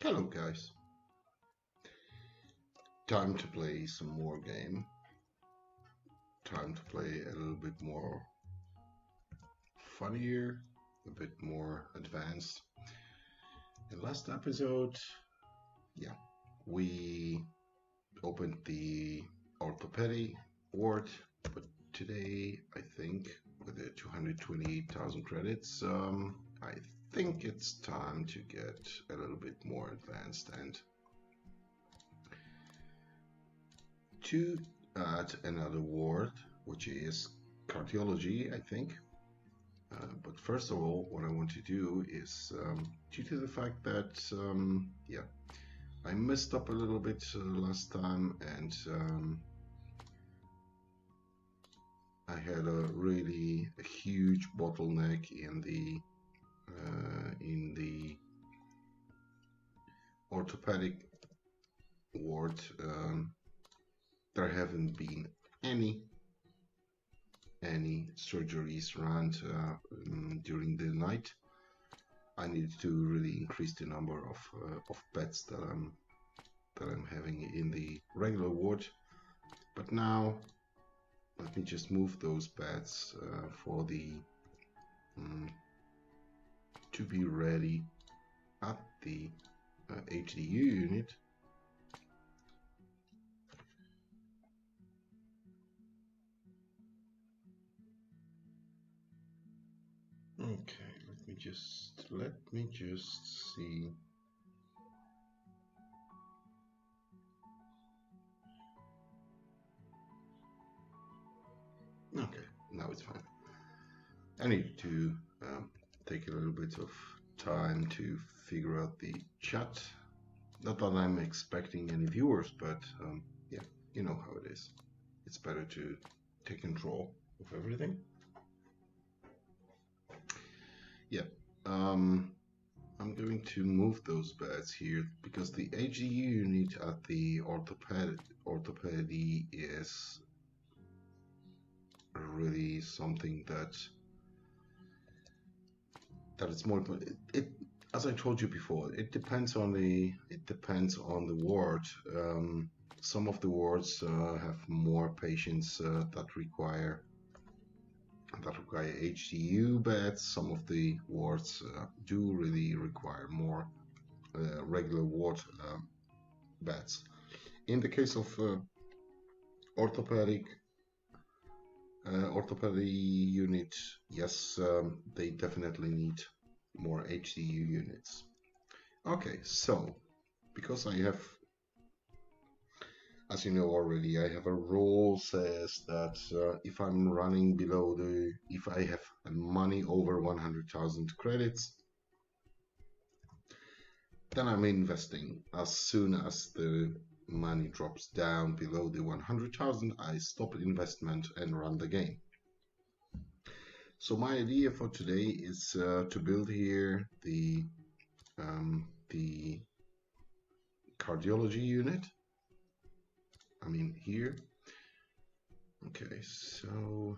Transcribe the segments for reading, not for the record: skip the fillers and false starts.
Hello guys, time to play some more game, time to play a little bit more funnier, a bit more advanced. In last episode, we opened the orthopedic ward, but today I think with the 228,000 credits, I think it's time to get a little bit more advanced and to add another ward, which is cardiology, I think. But first of all, what I want to do is, due to the fact that, I messed up a little bit last time, and I had a really huge bottleneck in the orthopedic ward. There haven't been any surgeries run during the night. I need to really increase the number of beds that I'm having in the regular ward. But now let me just move those beds for the to be ready at the HDU unit. Okay, let me just see. Okay, now it's fine. I need to take a little bit of time to figure out the chat. Not that I'm expecting any viewers, but yeah, you know how it is. It's better to take control of everything. Yeah, I'm going to move those beds here because the HDU unit at the orthopedy is really something that it's more. As I told you before, it depends on the ward. Some of the wards have more patients that require HDU beds. Some of the wards do really require more regular ward beds. In the case of orthopedy unit, yes, they definitely need more HDU units. Okay, so because I have, as you know already, I have a rule says that if I'm running below if I have money over 100,000 credits, then I'm investing. As soon as the money drops down below the 100,000, I stop investment and run the game. So my idea for today is to build here the cardiology unit. I mean here. Okay, so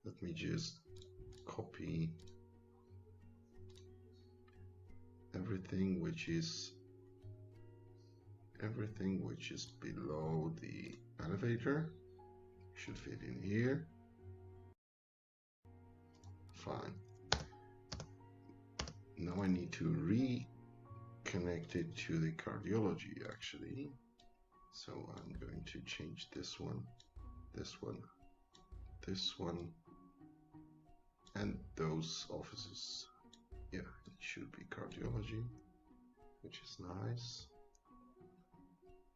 let me just copy everything which is below the elevator. Should fit in here. Fine. Now I need to reconnect it to the cardiology actually. So I'm going to change this one, and those offices. Yeah, it should be cardiology, which is nice.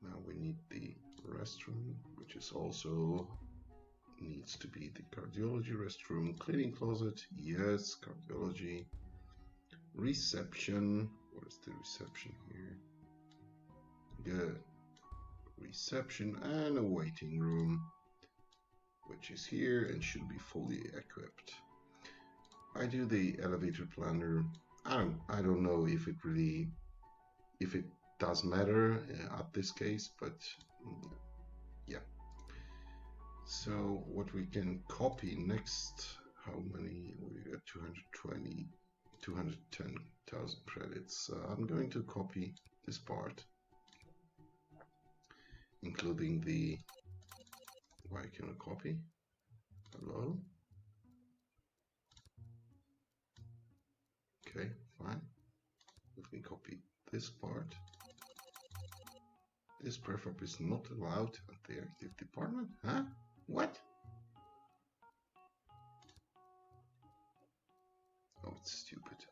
Now we need the restroom, which is also needs to be the cardiology restroom. Cleaning closet, yes, cardiology. Reception, where's the reception here? Good. Reception and a waiting room, which is here and should be fully equipped. I do the elevator planner. I don't know if it does matter at this case, but yeah. So what we can copy next, how many? We got 220. 210,000 credits. I'm going to copy this part, including the... Why can I copy? Hello? Okay, fine. Let me copy this part. This prefab is not allowed at the active department. Huh? What? Oh, it's stupid.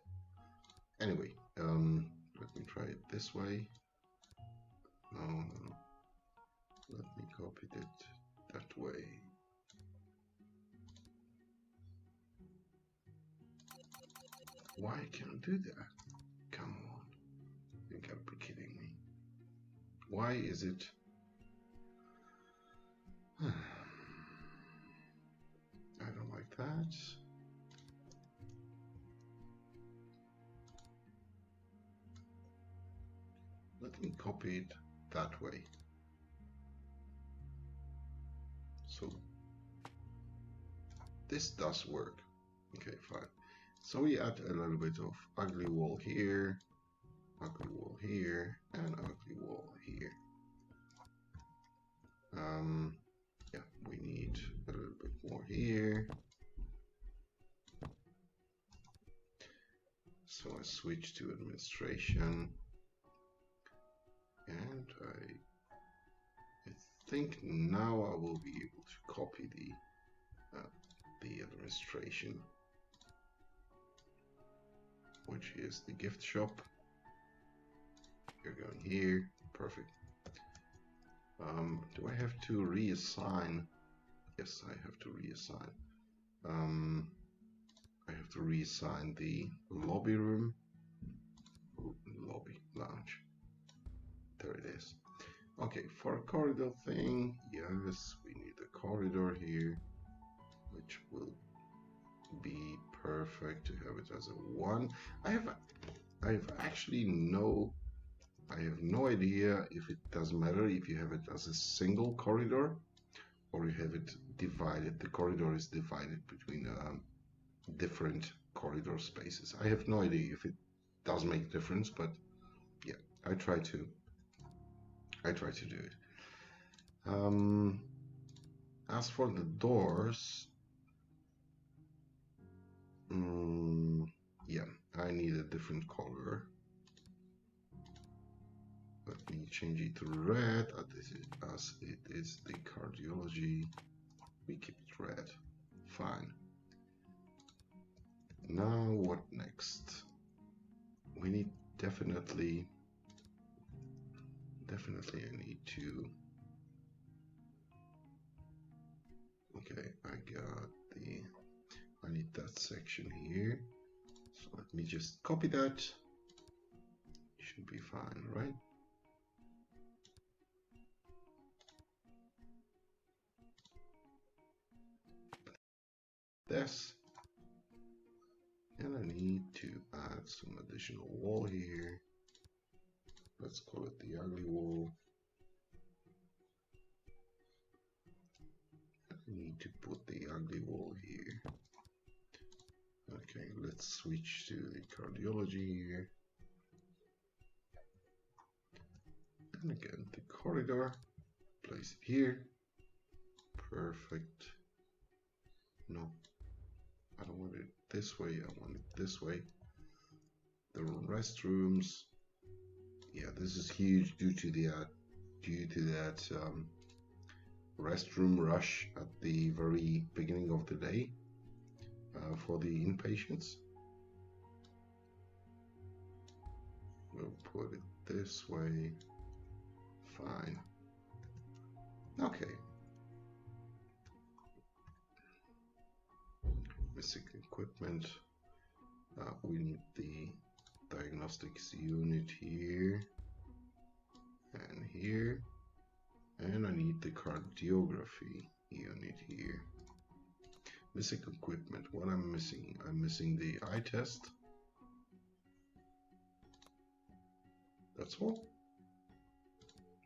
Anyway, let me try it this way. No. Let me copy it that way. Why can't I do that? Come on. You gotta be kidding me. Why is it? I don't like that. Let me copy it that way. So this does work. Okay, fine. So we add a little bit of ugly wall here, and ugly wall here. Yeah, we need a little bit more here. So I switch to administration, and I think now I will be able to copy the administration, which is the gift shop. You're going here, perfect. Do I have to reassign? Yes, I have to reassign. I have to reassign the lobby room. Ooh, lobby, lounge. There it is. Okay, for a corridor thing, yes, we need a corridor here, which will be perfect to have it as a 1. I have actually I have no idea if it doesn't matter if you have it as a single corridor or you have it divided. The corridor is divided between different corridor spaces. I have no idea if it does make a difference, but yeah, I try to do it. As for the doors, yeah, I need a different color. Let me change it to red as it is the cardiology. We keep it red. Fine. Now what next? We need definitely I need to... Okay, I need that section here. So let me just copy that. Should be fine, right? This. And I need to add some additional wall here. Let's call it the ugly wall. I need to put the ugly wall here. Okay, let's switch to the cardiology here. And again, the corridor, place it here. Perfect. No, I don't want it this way, I want it this way. The restrooms, yeah, this is huge due to that restroom rush at the very beginning of the day for the inpatients. We'll put it this way. Fine. Okay. Missing equipment. We need the diagnostics unit here and here, and I need the cardiography unit here. Missing equipment. What I'm missing? I'm missing the eye test. That's all?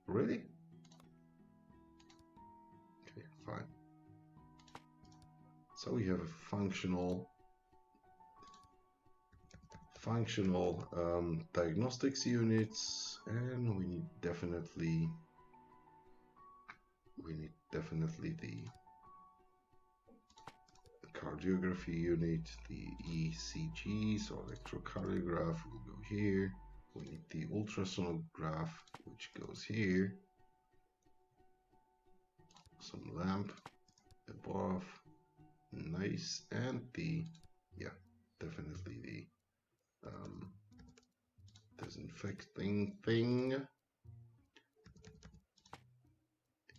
Really? Okay, fine. So we have a functional functional diagnostics units, and we need definitely the cardiography unit, the ECG, so electrocardiograph will go here. We need the ultrasonograph, which goes here. Some lamp above, nice, and the, yeah, definitely the disinfecting thing,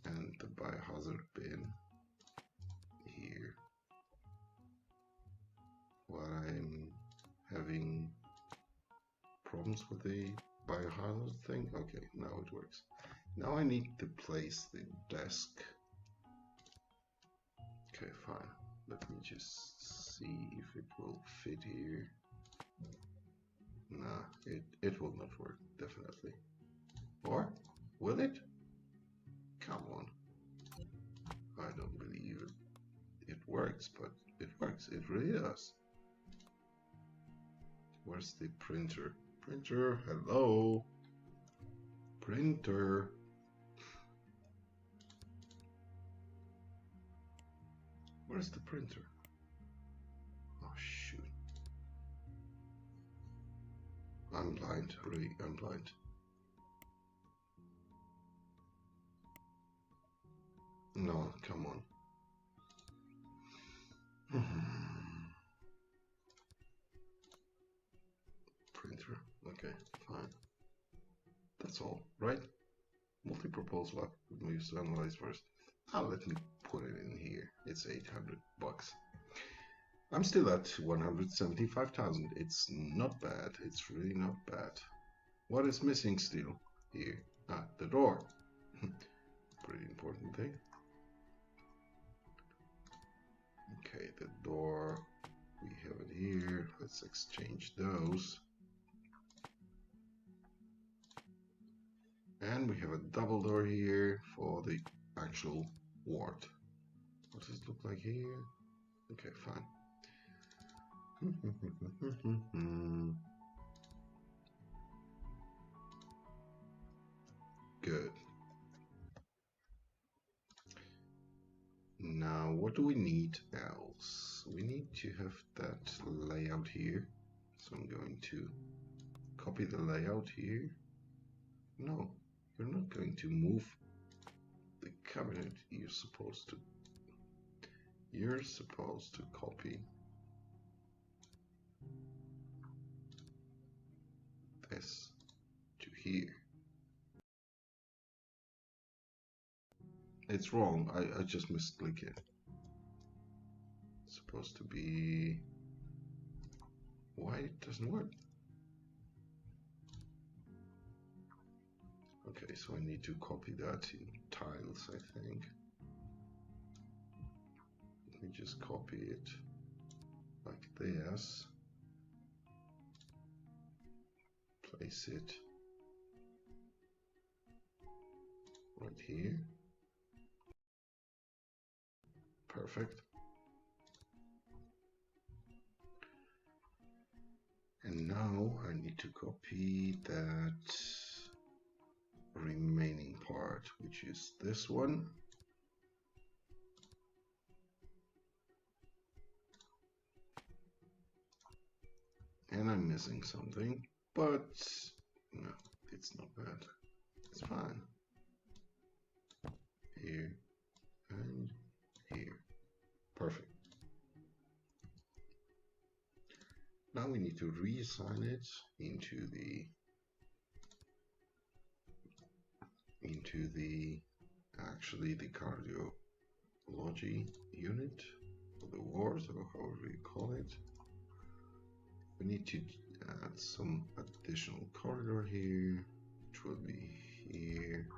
and the biohazard bin here. While I'm having problems with the biohazard thing, okay, now it works. Now I need to place the desk. Okay, fine. Let me just see if it will fit here. Nah, it will not work, definitely. Or will it? Come on. I don't believe it works, but it works. It really does. Where's the printer? Printer, hello? Printer. Where's the printer? Oh, shoot. I'm blind, really, I'm blind. No, come on. Printer, okay, fine. That's all, right? Multi-purpose lock we used to analyze first. Now let me put it in here. It's 800 bucks. I'm still at 175,000. It's not bad. It's really not bad. What is missing still here? Ah, the door. Pretty important thing. Okay, the door. We have it here. Let's exchange those. And we have a double door here for the actual ward. What does it look like here? Okay, fine. Good. Now, what do we need else? We need to have that layout here. So I'm going to copy the layout here. No, you're not going to move the cabinet. You're supposed to copy this to here. It's wrong. I just misclick it. It's supposed to be... Why it doesn't work? Okay, so I need to copy that in tiles, I think. Let me just copy it like this. Place it right here. Perfect. And now I need to copy that remaining part, which is this one. And I'm missing something, but no, it's not bad. It's fine. Here and here. Perfect. Now we need to reassign it into the actually the cardiology unit, or the ward, or however you call it. We need to add some additional corridor here, which will be here.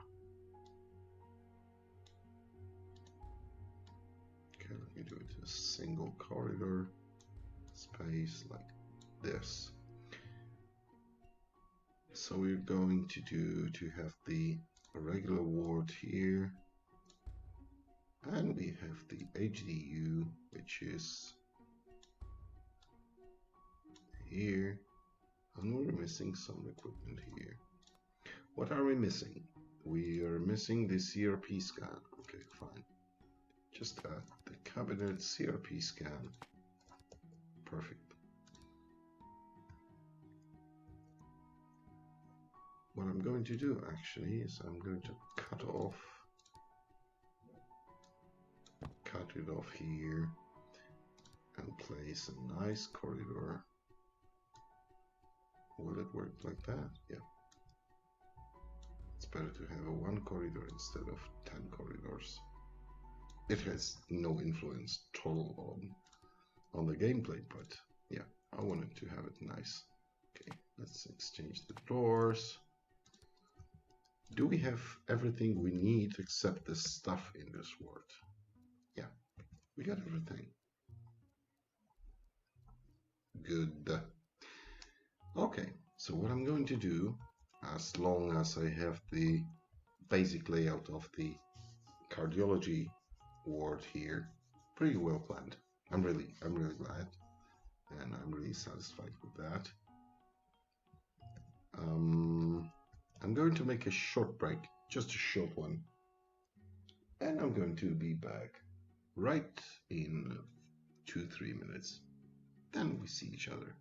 Okay, let me do it a single corridor space like this. So we're going to have the regular ward here, and we have the HDU, which is here, And we're missing some equipment here. What are we missing? We are missing the CRP scan. Okay, fine. Just that. The cabinet CRP scan. Perfect. What I'm going to do actually is I'm going to cut it off here and place a nice corridor. Will it work like that? Yeah. It's better to have a one corridor instead of 10 corridors. It has no influence total on the gameplay, but yeah, I wanted to have it nice. Okay, let's exchange the doors. Do we have everything we need except the stuff in this world? Yeah, we got everything. Good. Okay, so what I'm going to do, as long as I have the basic layout of the cardiology ward here pretty well planned. I'm really glad, and I'm really satisfied with that. I'm going to make a short break, just a short one, and I'm going to be back right in 2-3 minutes. Then we see each other.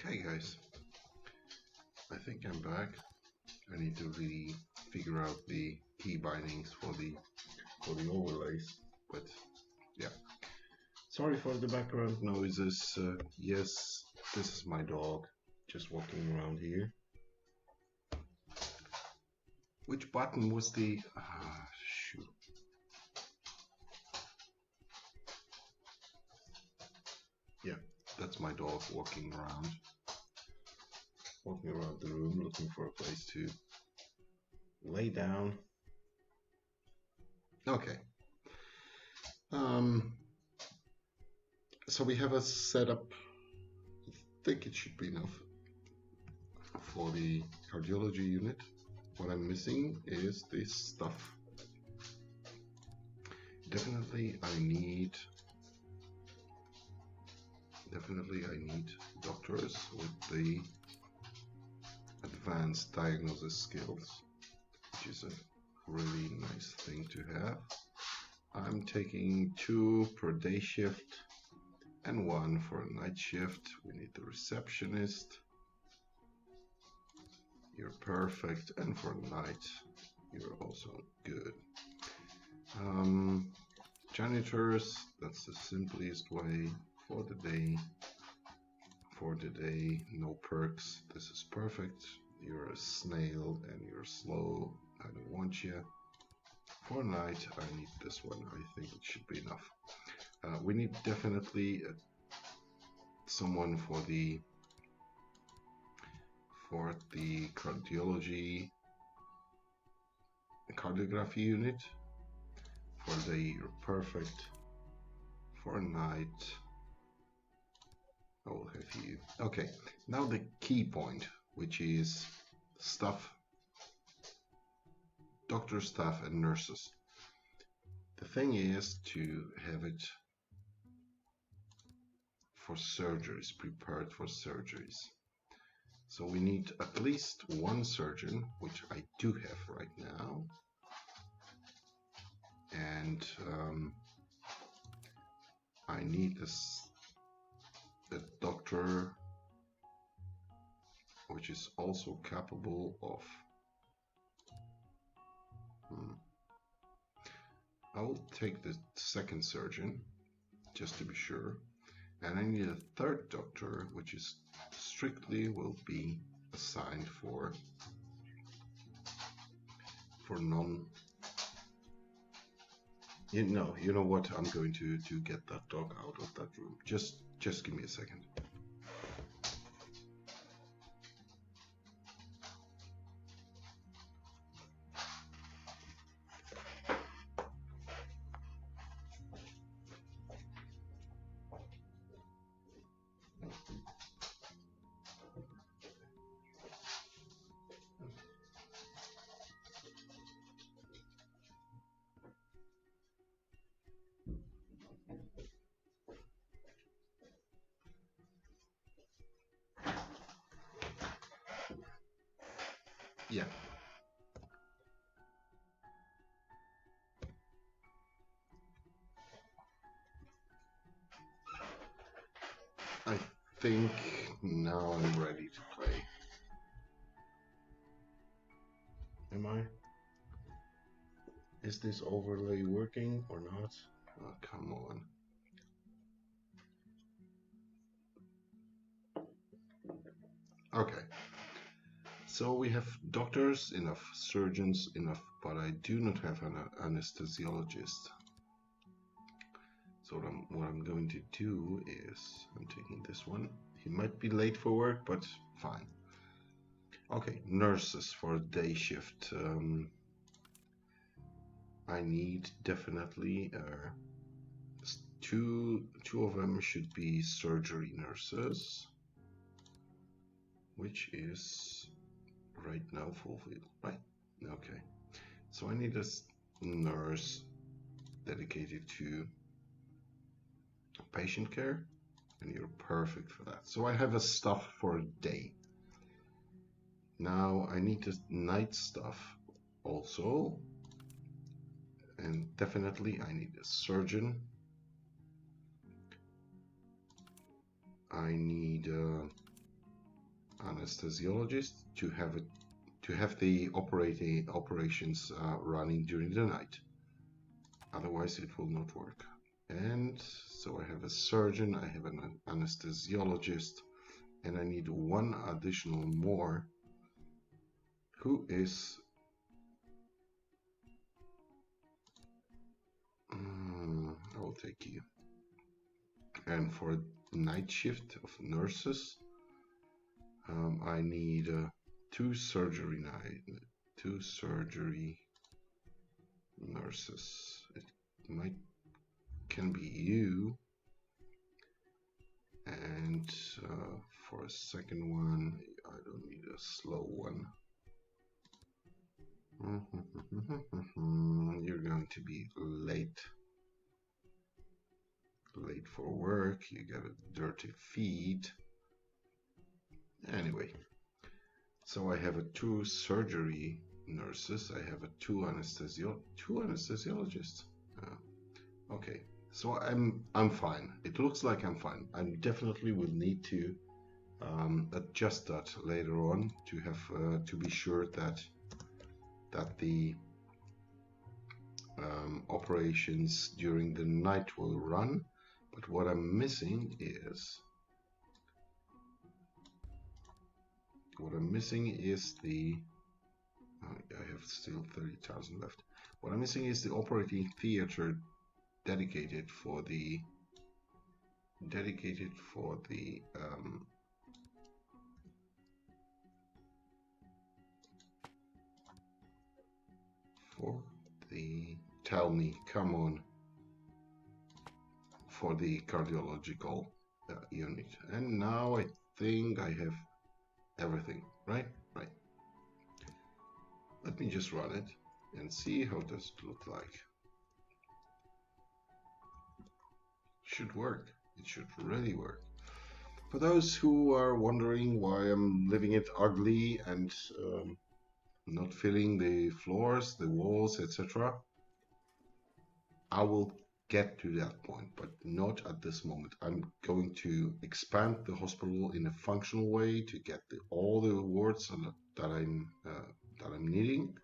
Okay guys, I think I'm back. I need to really figure out the key bindings for the overlays, but yeah. Sorry for the background noises. Yes, this is my dog just walking around here. Which button was the... shoot. Yeah, that's my dog walking around the room looking for a place to lay down. Okay. So we have a setup. I think it should be enough for the cardiology unit. What I'm missing is this stuff. Definitely I need doctors with the advanced diagnosis skills, which is a really nice thing to have. I'm taking 2 per day shift and 1 for a night shift. We need the receptionist. You're perfect, and for night you're also good. Janitors, that's the simplest way. For the day, no perks. This is perfect. You're a snail and you're slow. I don't want you. For night, I need this one. I think it should be enough. We need definitely someone for the cardiography unit. For day, you're perfect. For night, I will have you. Okay, now the key point, which is staff, doctor, staff, and nurses. The thing is to have it for surgeries, prepared for surgeries. So we need at least 1 surgeon, which I do have right now. And I need a doctor which is also capable of I will take the 2nd surgeon just to be sure, and I need a 3rd doctor which is strictly will be assigned for non. You know what? I'm going to get that dog out of that room. Just give me a second. Yeah. I think now I'm ready to play. Am I? Is this overlay working or not? Oh, come on. Okay. So we have doctors, enough surgeons, enough, but I do not have an anesthesiologist. So what I'm going to do is, I'm taking this one. He might be late for work, but fine. Okay, nurses for a day shift. I need definitely two of them should be surgery nurses, which is right now fulfilled, right? Okay, so I need a nurse dedicated to patient care, and you're perfect for that. So I have a staff for a day. Now I need the night staff also, and definitely I need a surgeon. I need an anesthesiologist to have the operations running during the night. Otherwise, it will not work. And so I have a surgeon, I have an anesthesiologist, and I need 1 additional more, who is I will take you. And for night shift of nurses, I need 2 surgery nurses. It can be you, and for a 2nd one, I don't need a slow one. You're going to be late for work. You got a dirty feet. Anyway, So I have 2 surgery nurses. I have 2 anesthesiologists. Okay, so I'm fine. It looks like I'm fine. I definitely will need to adjust that later on to have to be sure that the operations during the night will run. But what I'm missing is the I have still 30,000 left. What I'm missing is the operating theater dedicated for the tell me, come on, for the cardiological unit. And now I think I have everything, right? Right. Let me just run it and see how does it look like. Should work. It should really work. For those who are wondering why I'm leaving it ugly and not filling the floors, the walls, etc., I will get to that point, but not at this moment. I'm going to expand the hospital in a functional way to get all the wards that I'm needing,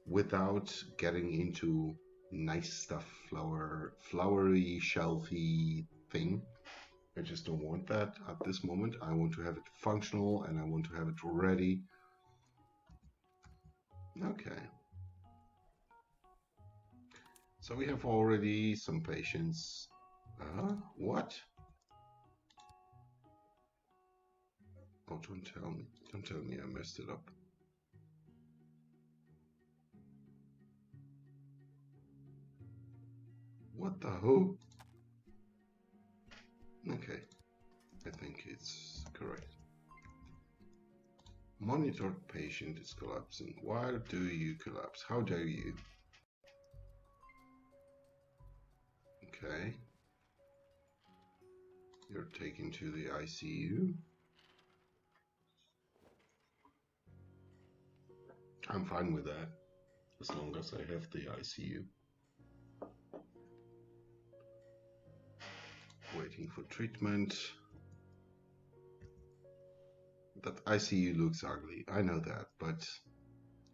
without getting into nice stuff, flowery, shelfy thing. I just don't want that at this moment. I want to have it functional and I want to have it ready. Okay. So we have already some patients. What? Oh, don't tell me. Don't tell me I messed it up. What the who? Okay. I think it's correct. Monitored patient is collapsing. Why do you collapse? How dare you? Okay. You're taken to the ICU. I'm fine with that, as long as I have the ICU. Waiting for treatment. That ICU looks ugly, I know that, but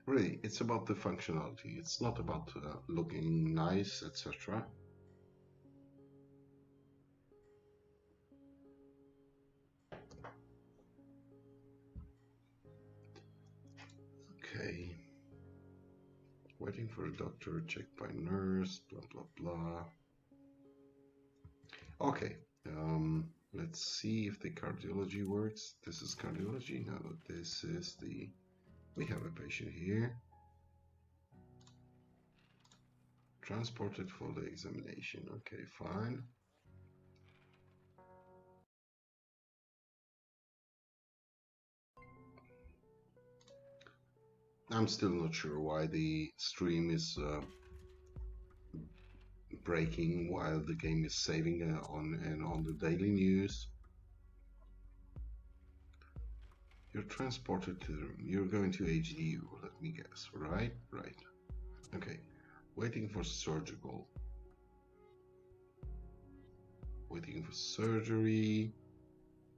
really, it's about the functionality. It's not about looking nice, etc. Okay. Waiting for a doctor, checked by nurse, blah, blah, blah. Okay. Let's see if the cardiology works. This is cardiology. No, this is the... We have a patient here. Transported for the examination. Okay, fine. I'm still not sure why the stream is breaking while the game is saving on the daily news. You're transported to the room. You're going to HDU, let me guess. Right? Right. Okay. Waiting for surgical. Waiting for surgery.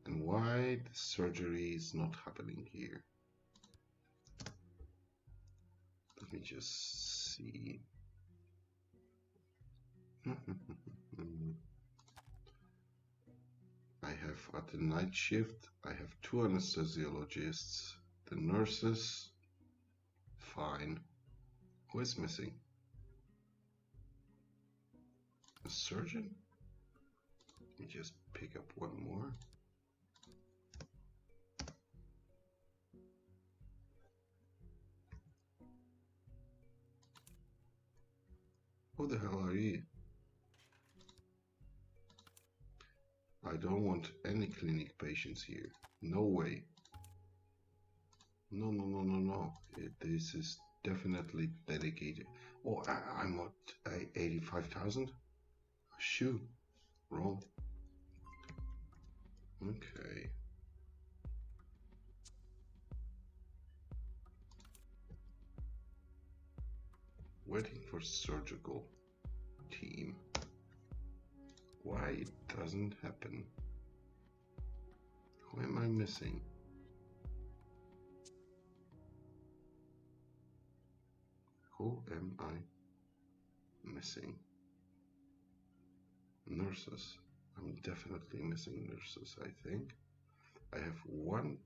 And why the surgery is not happening here? Let me just see. I have at the night shift, I have 2 anesthesiologists, the nurses, fine. Who is missing? A surgeon? Let me just pick up one more. Who the hell are you? I don't want any clinic patients here. No way. No, no, no, no, no. This is definitely dedicated. Oh, I'm at 85,000? Shoot. Wrong. Okay. our surgical team. Why it doesn't happen? Who am I missing? Who am I missing? Nurses. I'm definitely missing nurses, I think. I have one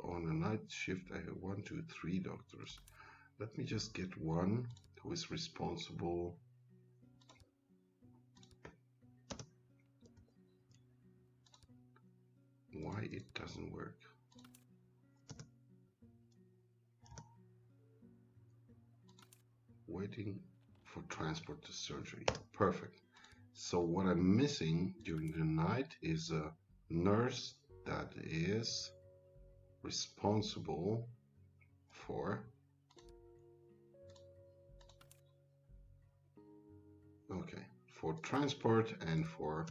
on a night shift. I have 1, 2, 3 doctors. Let me just get one who is responsible. Why it doesn't work? Waiting for transport to surgery. Perfect. So what I'm missing during the night is a nurse that is responsible for transport and for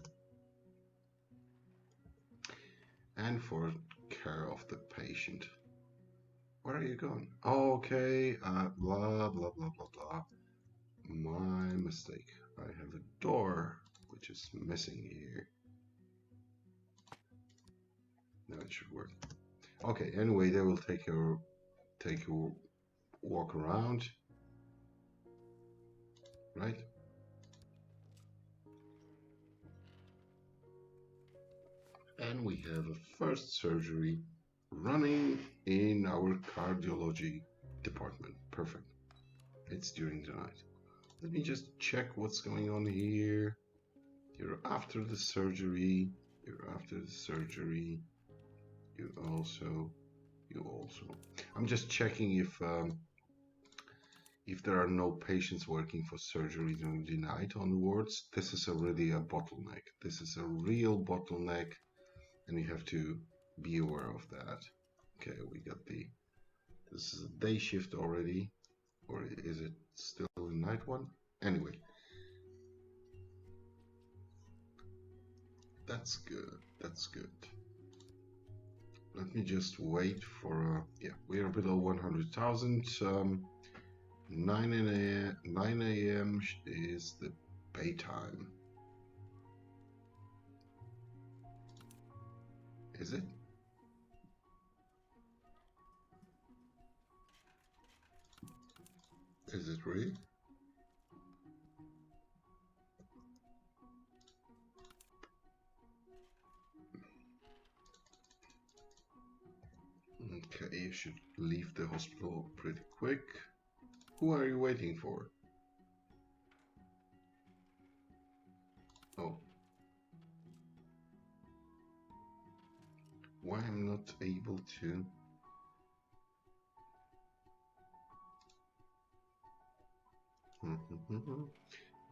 care of the patient. Where are you going? Okay, blah blah blah blah blah. My mistake. I have a door which is missing here. Now it should work. Okay, anyway, they will take a walk around, right? And we have a first surgery running in our cardiology department. Perfect. It's during the night. Let me just check what's going on here. You're after the surgery. You're after the surgery. You also. I'm just checking if there are no patients working for surgery during the night on the wards. This is really a bottleneck. This is a real bottleneck, and you have to be aware of that. Okay, we got this is a day shift already, or is it still a night one? Anyway, that's good. That's good. Let me just wait for yeah, we are below 100,000. 9 a.m. is the pay time. Is it? Is it really? Okay, you should leave the hospital pretty quick. Who are you waiting for? Oh. Why I'm not able to?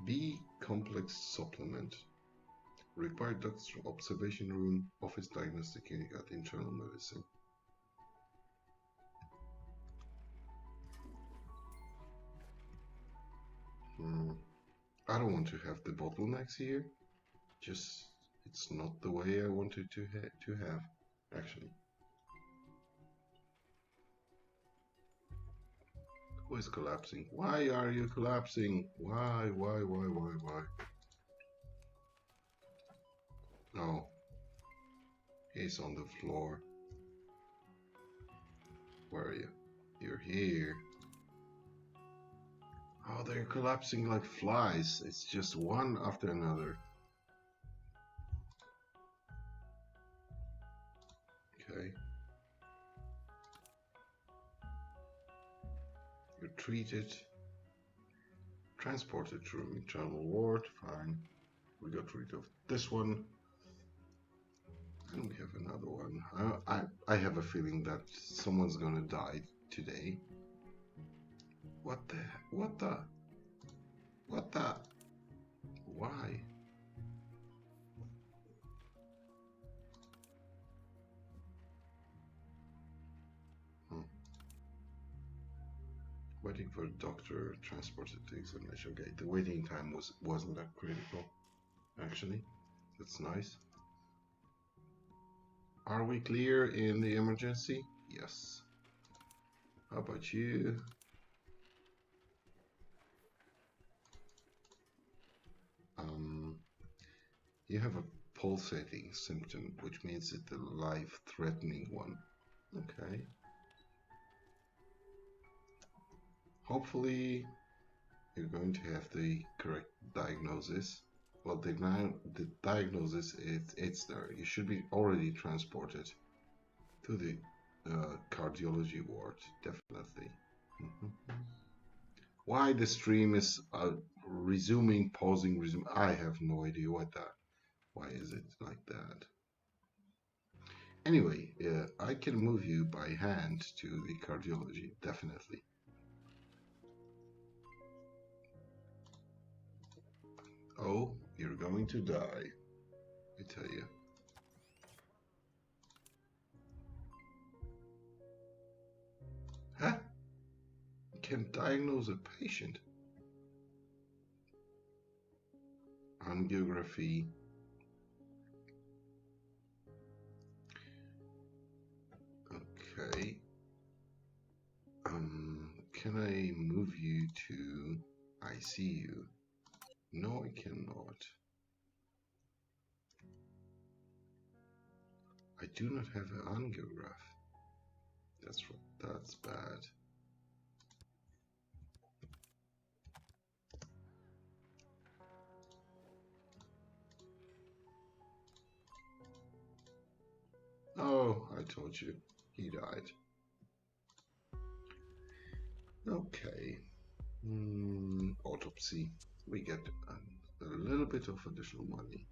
B complex supplement. Required doctor observation room, office diagnostic unit at internal medicine. I don't want to have the bottlenecks here. Just, it's not the way I wanted to have, actually. Who is collapsing? Why are you collapsing? Why? Oh, he's on the floor. Where are you? You're here. Oh, they're collapsing like flies. It's just one after another. Okay. You're treated. Transported to an internal ward. Fine. We got rid of this one. And we have another one. I have a feeling that someone's gonna die today. What the? Why? Waiting for a doctor, transported to examination. Okay, the waiting time wasn't that critical, actually. That's nice. Are we clear in the emergency? Yes. How about you? You have a pulsating symptom, which means it's a life-threatening one. Okay. Hopefully, you're going to have the correct diagnosis. Well, the diagnosis it's there. You should be already transported to the cardiology ward, definitely. Why the stream is resuming, pausing, resume? I have no idea why is it like that. Anyway, I can move you by hand to the cardiology, definitely. Oh, you're going to die, I tell you. Huh? You can diagnose a patient. Angiography. Okay. Can I move you to ICU? No, I cannot. I do not have an angiograph. That's bad. Oh, I told you, he died. Okay. Autopsy. We get a little bit of additional money.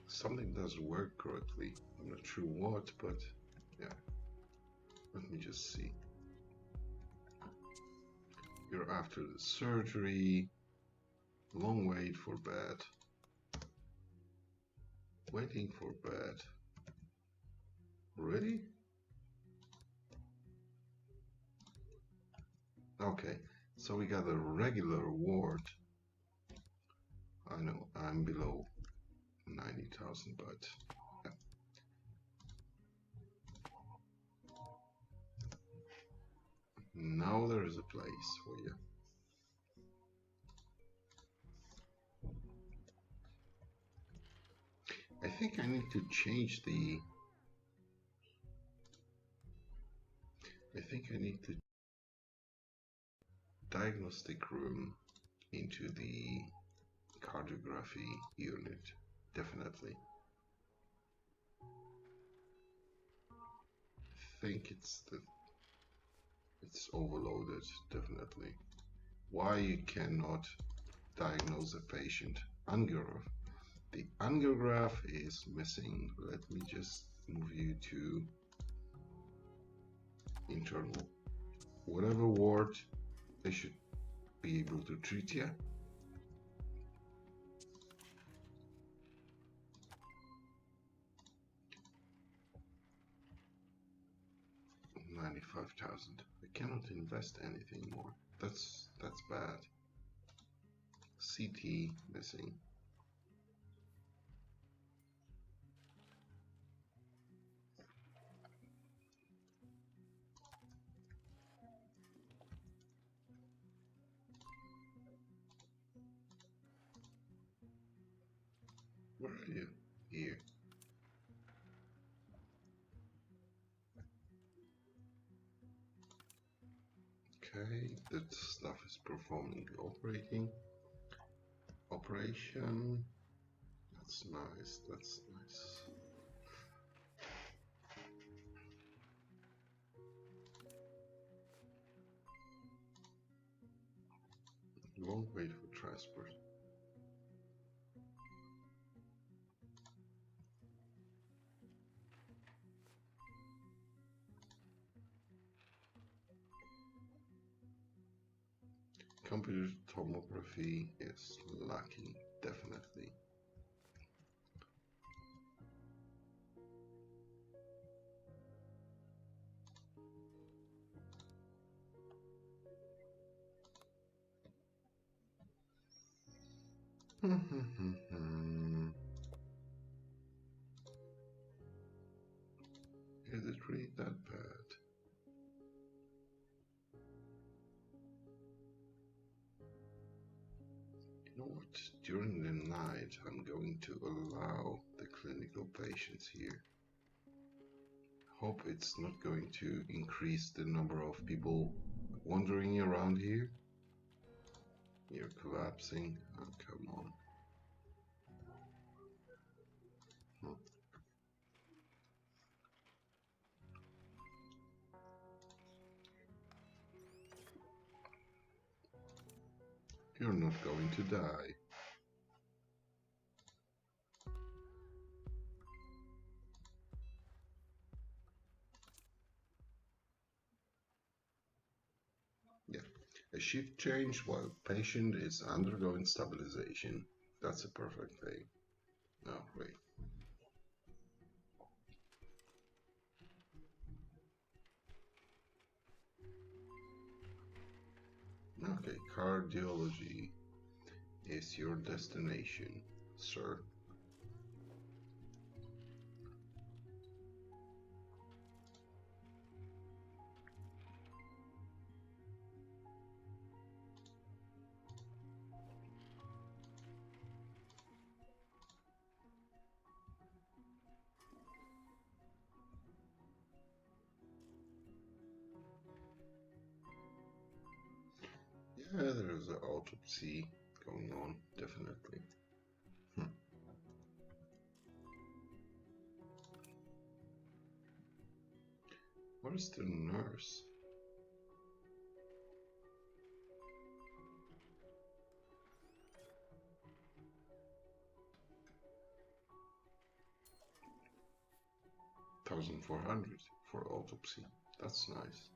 Something doesn't work correctly. I'm not sure what, but yeah. Let me just see. You're after the surgery. Long wait for bed. Waiting for bed. Ready? Okay, so we got a regular ward. I know I'm below 90,000, but yeah. Now there is a place for you. I think I need to change the. I think I need to diagnostic room into the cardiography unit, definitely. I think it's overloaded, definitely. Why you cannot diagnose a patient? Angiograph. The angiograph is missing. Let me just move you to internal. Whatever ward, they should be able to treat you. $95,000. I cannot invest anything more. That's bad. CT missing. Where are you? Here. Okay, that stuff is performing the operation. That's nice. That's nice. Long wait for transport. Computer tomography is lacking, definitely. Is it really that bad? You know what? During the night, I'm going to allow the clinical patients here. Hope it's not going to increase the number of people wandering around here. You're collapsing. Oh, come on. You're not going to die. Yeah. A shift change while patient is undergoing stabilization. That's a perfect thing. No, wait. Okay, cardiology is your destination, sir. Yeah, there's an autopsy going on, definitely. Where's the nurse? $1,400 for autopsy. That's nice.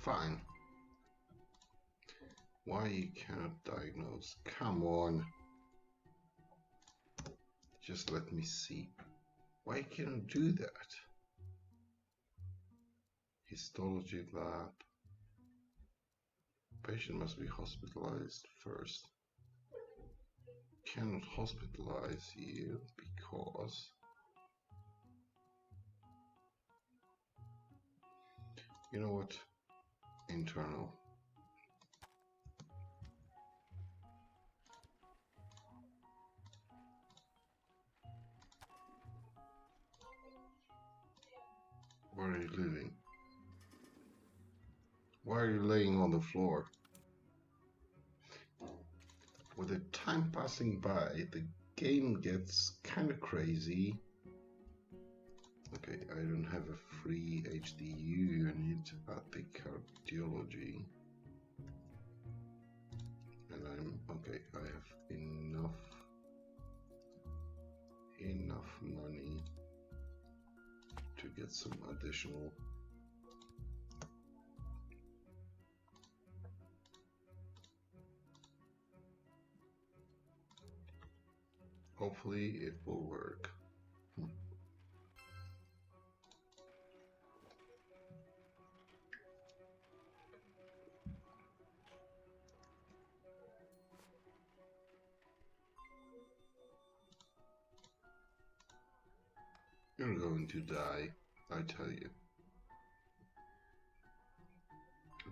Fine. Why you cannot diagnose? Come on. Just let me see. Why can't I do that? Histology lab. Patient must be hospitalized first. Cannot hospitalize you because you know what? Internal. Where are you living? Why are you laying on the floor? With the time passing by, the game gets kind of crazy. Okay, I don't have a free HDU unit at the cardiology. And okay, I have enough money to get some additional. Hopefully it will work. You're going to die, I tell you.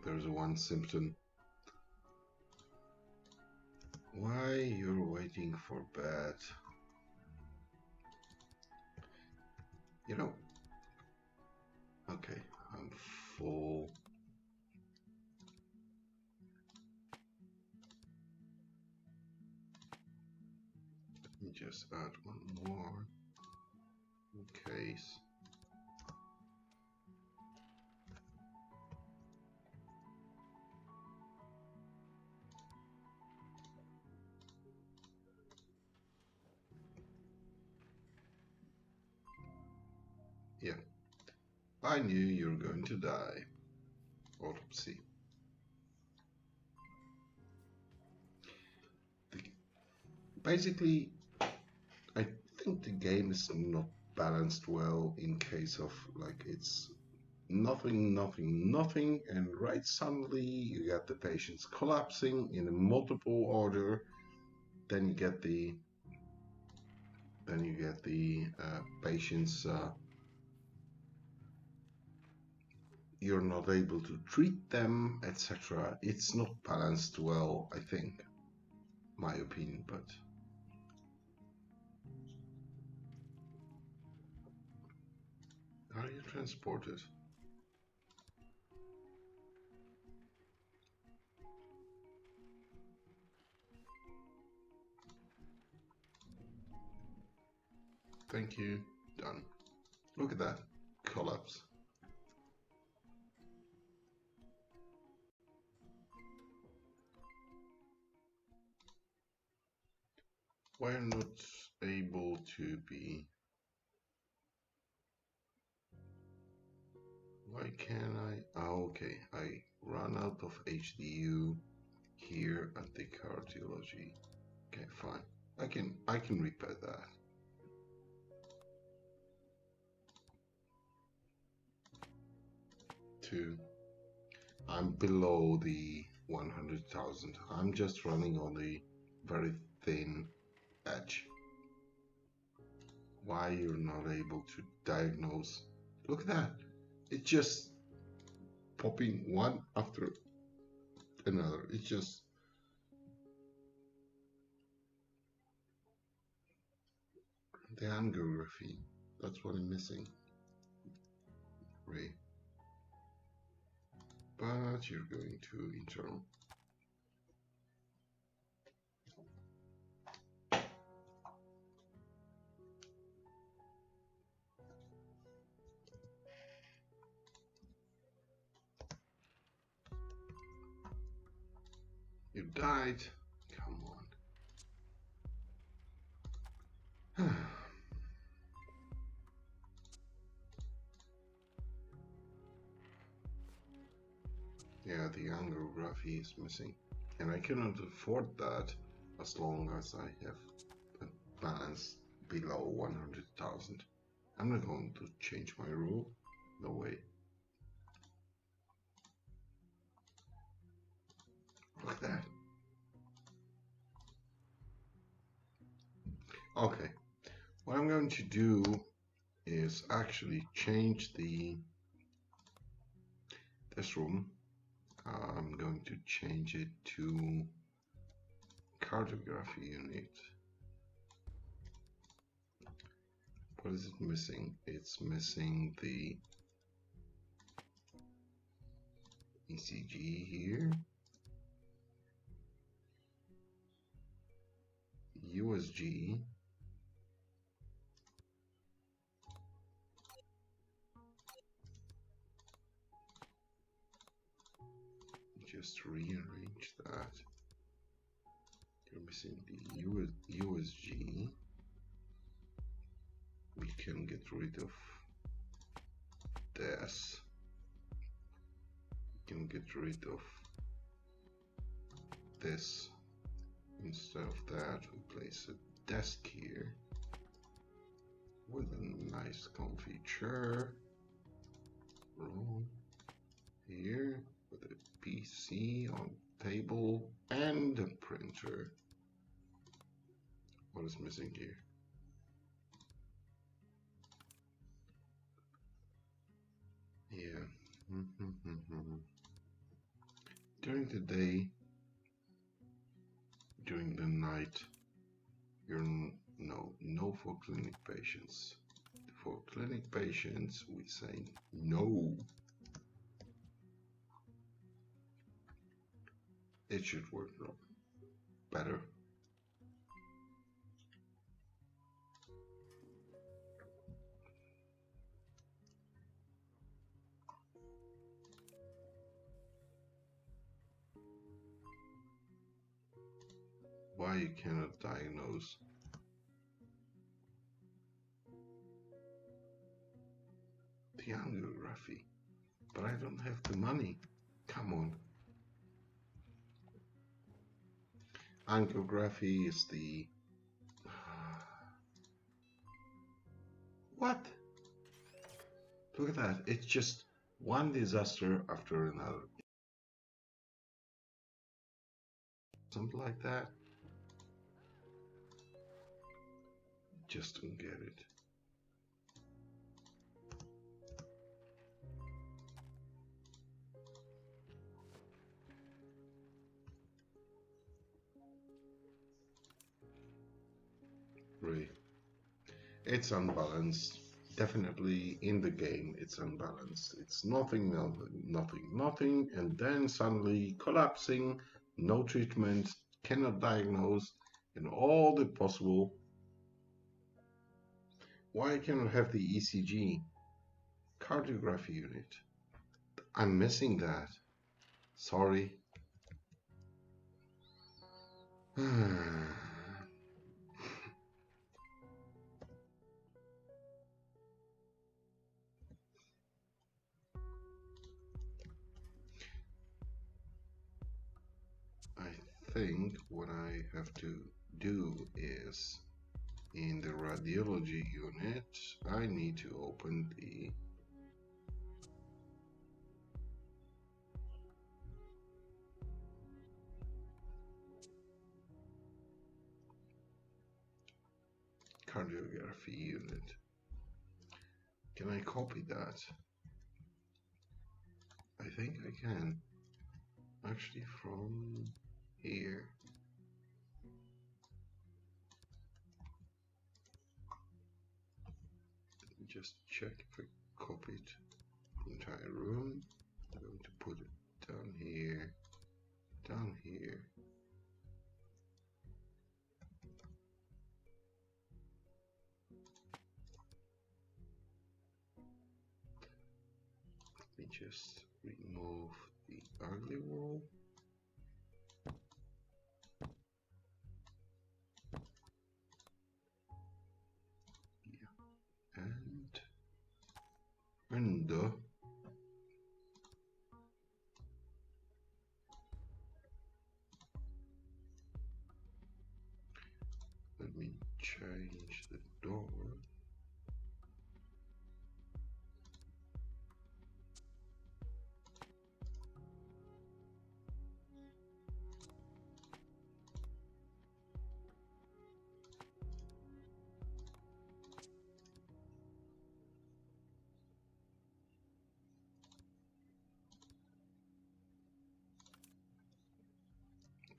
There's one symptom. Why you're waiting for bed? You know, okay, I'm full. Let me just add one more in case. Yeah, I knew you were going to die. Autopsy. Basically, I think the game is not balanced well in case of like it's nothing, and right suddenly you got the patients collapsing in a multiple order. then you get the patients. You're not able to treat them, etc. It's not balanced well, I think, my opinion. But are you transported? Thank you. Done. Look at that collapse. We're not able to be. Why can't I? Oh, okay. I run out of HDU here at the cardiology. Okay, fine. I can repair that. Two. I'm below the 100,000. I'm just running on the very thin edge. Why you're not able to diagnose? Look at that. It's just popping one after another. It's just the angiography. That's what I'm missing. Ray. But you're going to internal. You died. Come on. Yeah, the angiography is missing. And I cannot afford that as long as I have a balance below 100,000. I'm not going to change my rule. No way. Look at that. Okay. What I'm going to do is actually change this room. I'm going to change it to cardiography unit. What is it missing? It's missing the ECG here, USG, just rearrange that. You're missing the USG. We can get rid of this. We can get rid of this. Instead of that, we place a desk here with a nice comfy chair. Room here with a PC on table and a printer. What is missing here? Yeah. During the day, during the night, you're no for clinic patients. For clinic patients, we say no. It should work better. Why you cannot diagnose? The angiography, but I don't have the money. Come on. Angiography is the... What? Look at that. It's just one disaster after another. Something like that. Just don't get it. Really. It's unbalanced. Definitely in the game it's unbalanced. It's nothing, nothing, nothing, nothing, and then suddenly collapsing, no treatment, cannot diagnose, and all the possible. Why cannot have the ECG? Cardiography unit. I'm missing that. Sorry. I think what I have to do is in the radiology unit, I need to open the cardiography unit. Can I copy that? I think I can. Actually, from here. Let me just check if I copied the entire room. I'm going to put it down here, down here. Let me just remove the ugly wall. Yeah. And window. Let me change the door.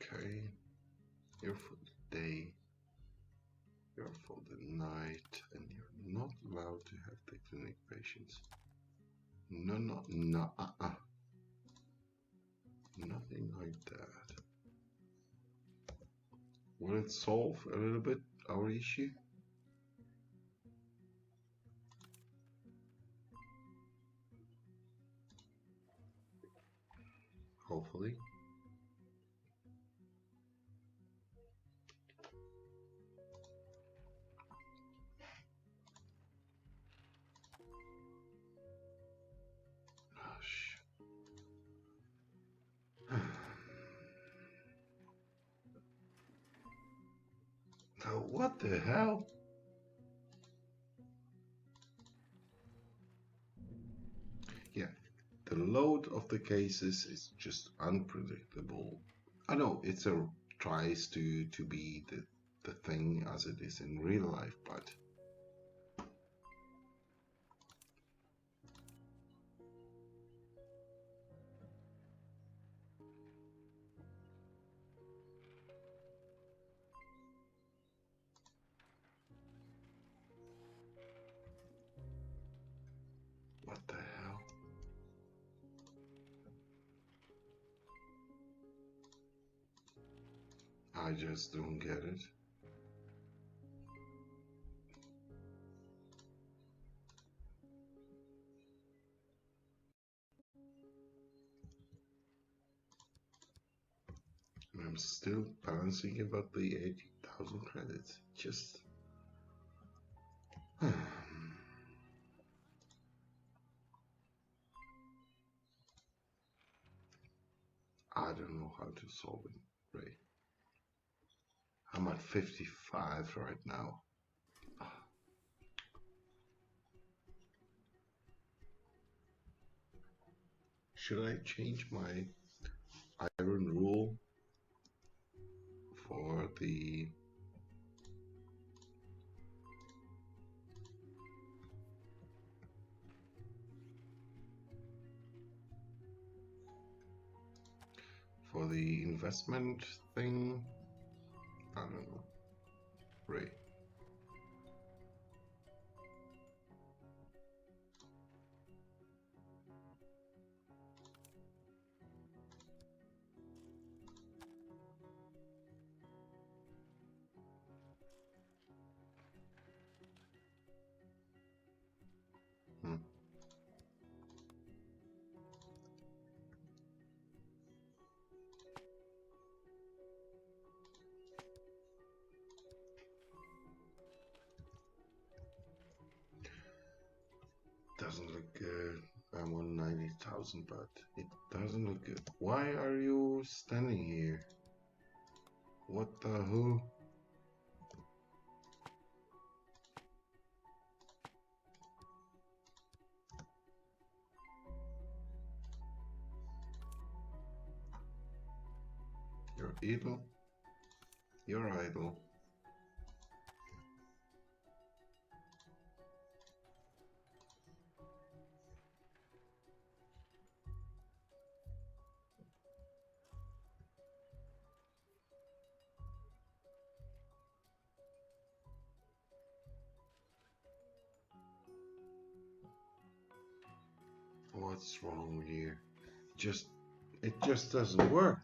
Okay, you're for the day, you're for the night, and you're not allowed to have the clinic patients. No, no, no, nothing like that. Will it solve a little bit our issue? Hopefully. Gosh. Now, what the hell? Yeah, the load of the cases is just unpredictable. I know it's tries to be the thing as it is in real life, but what the hell? I just don't get it. I'm still balancing about the 80,000 credits. Just I don't know how to solve it, Ray. I'm at 55 right now. Should I change my iron rule for the investment thing. I don't know. Ray. Doesn't look good. I'm on 90,000, but it doesn't look good. Why are you standing here? What the who? You're idle. You're idle. What's wrong here? It just doesn't work.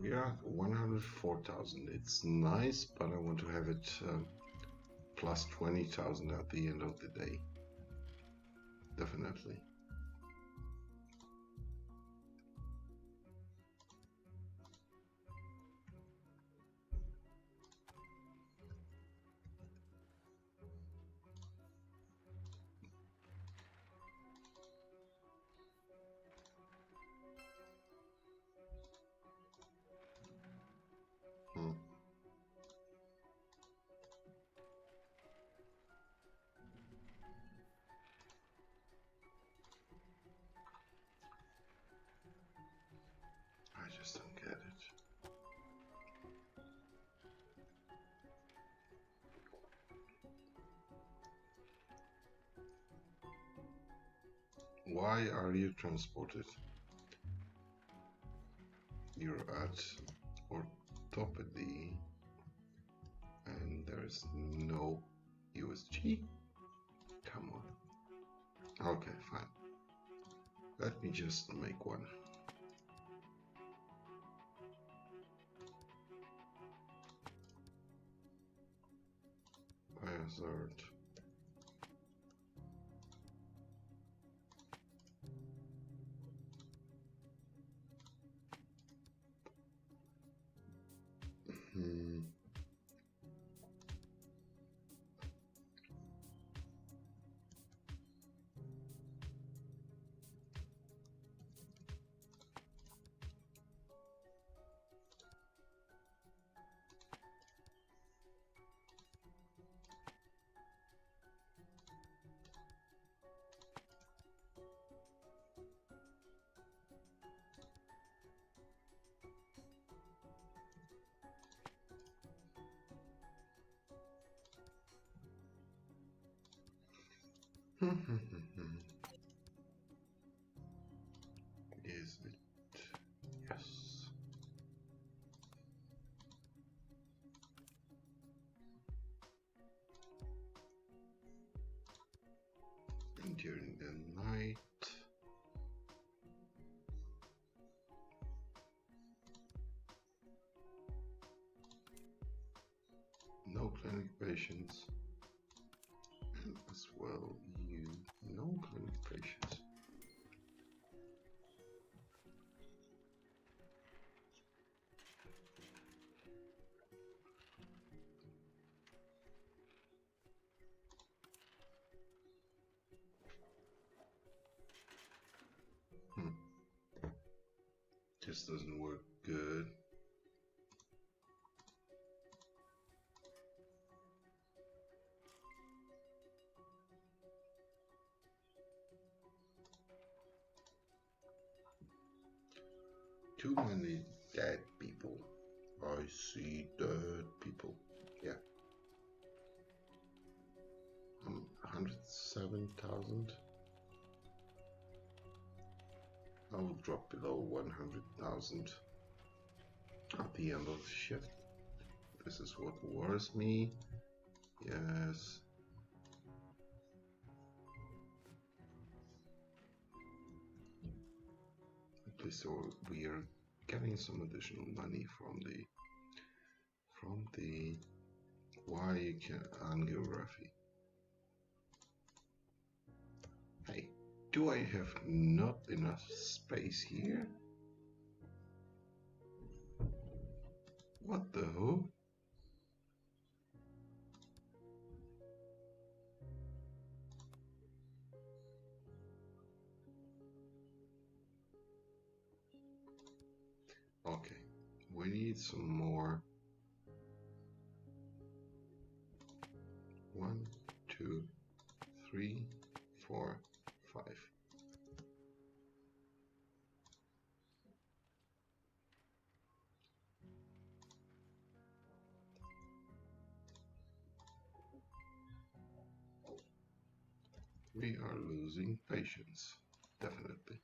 We are at 104,000. It's nice, but I want to have it plus 20,000 at the end of the day. Definitely. I just don't get it. Why are you transported? You're at orthopedy and there's no USG? Come on. Okay, fine. Let me just make one. Hazard. Is it? Yes. And during the night. No clinic patients. And as well, no clinic patients. this doesn't work good. Too many dead people. I see dead people. Yeah. 107,000. I will drop below 100,000 at the end of the shift. This is what worries me. Yes. At least we are getting some additional money from the angiography. Hey, do I have not enough space here? What the hell? Okay, we need some more. 1, 2, 3, 4, 5. We are losing patience, definitely.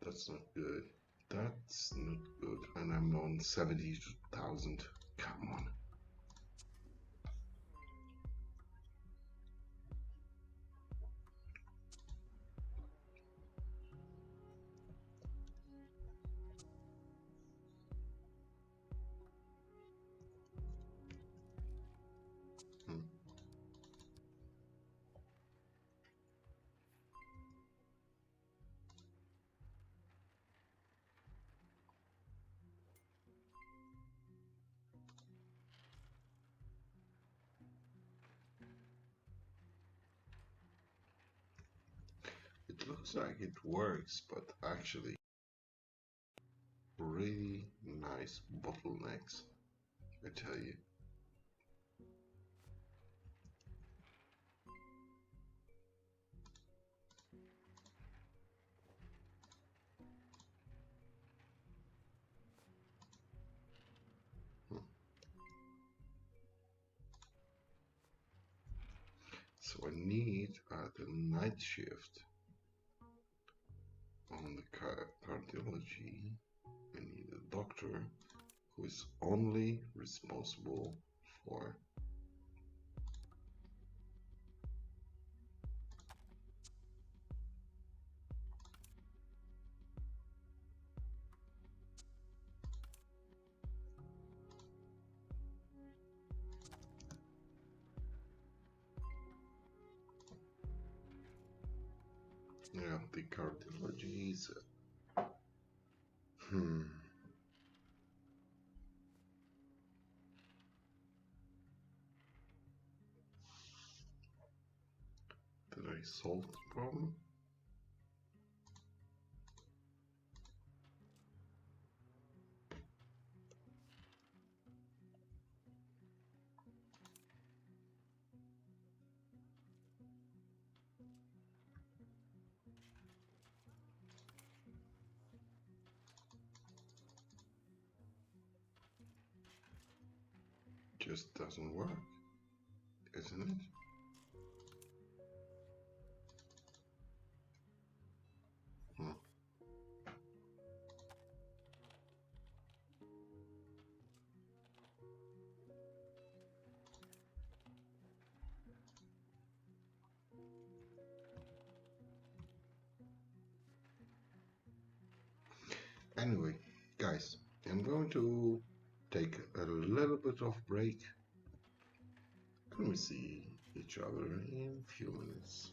That's not good. That's not good. And I'm on 70,000. Come on. It looks like it works, but actually really nice bottlenecks, I tell you. So I need the night shift on the cardiology. I need a doctor who is only responsible for the cardiology is Did I solve the problem? Just doesn't work, isn't it? Anyway, guys, I'm going to take a little bit of break and we see each other in a few minutes.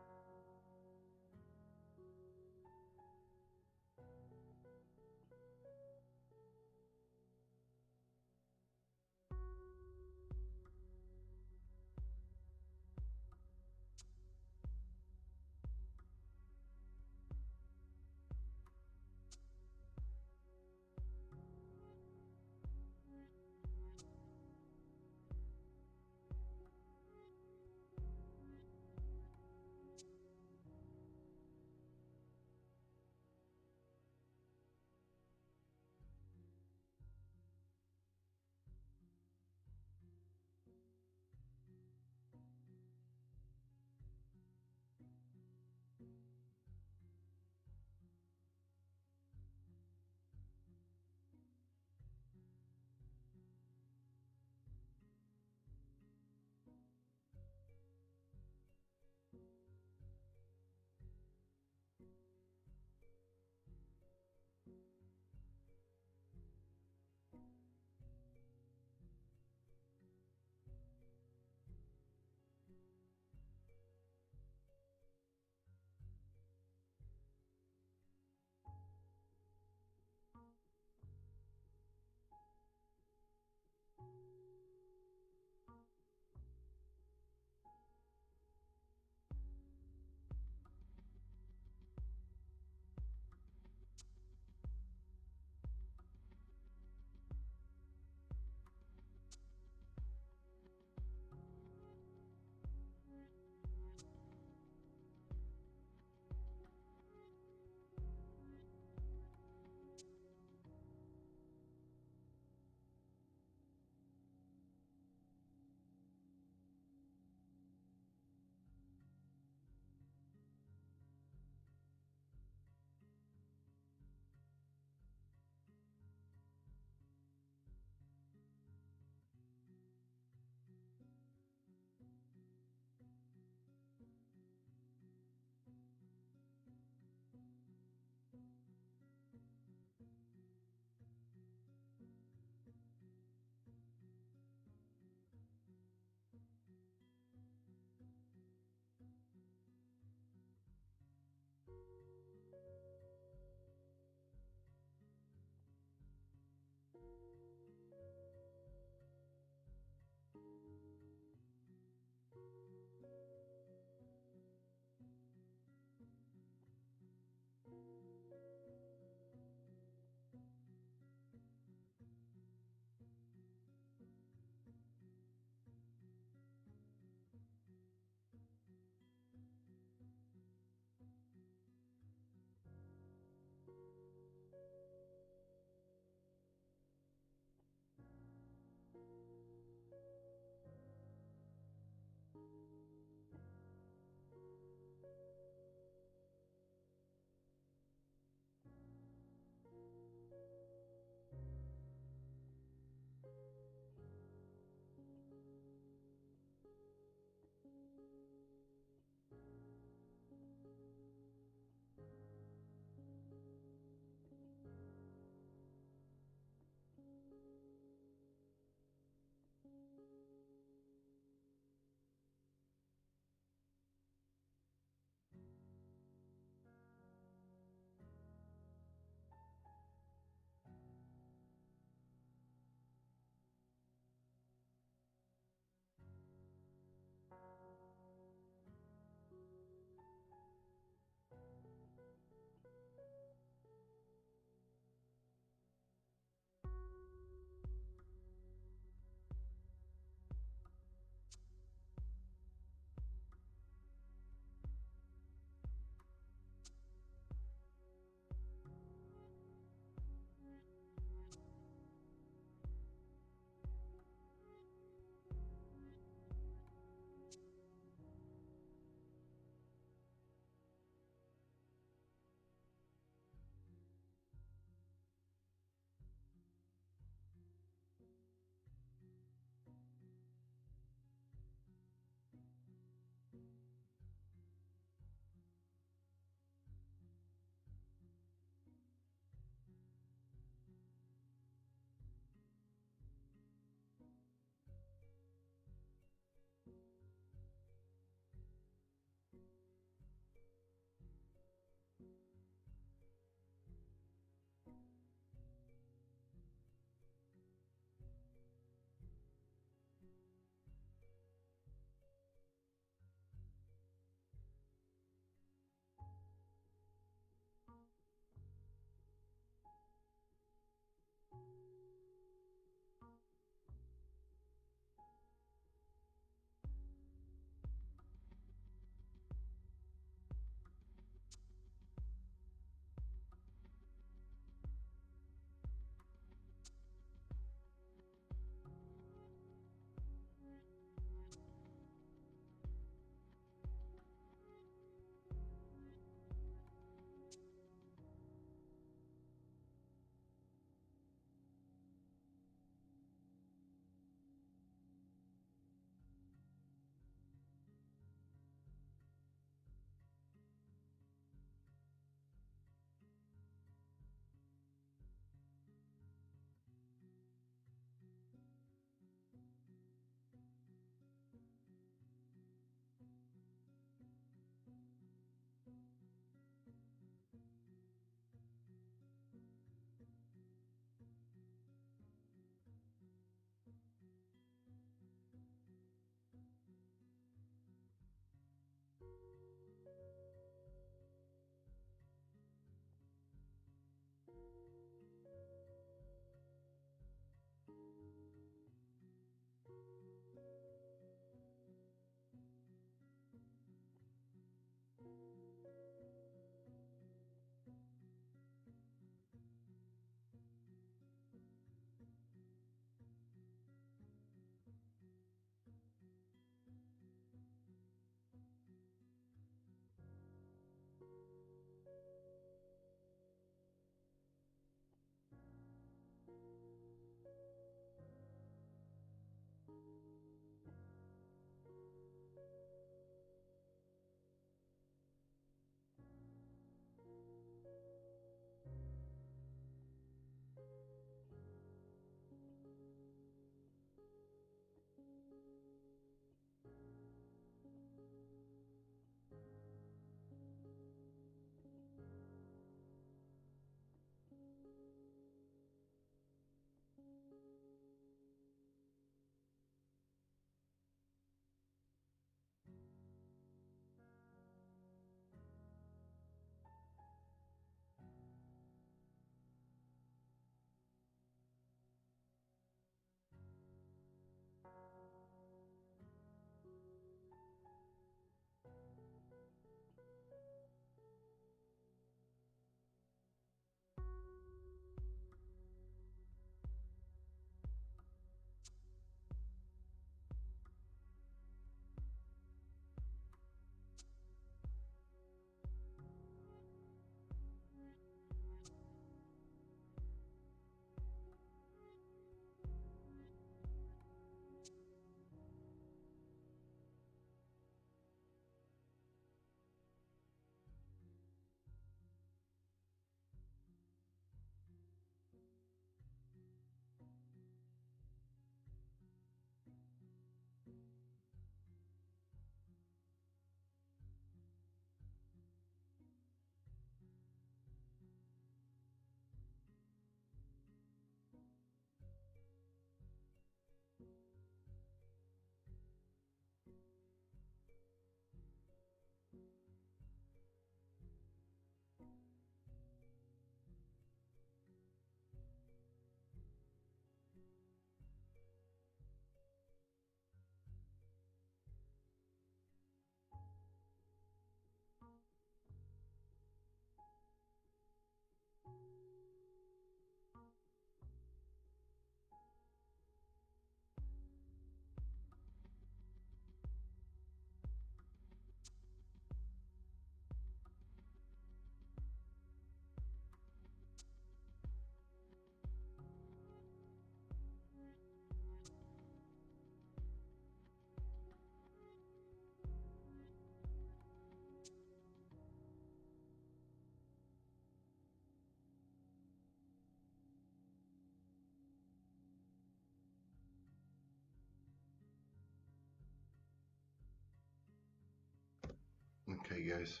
Okay, guys,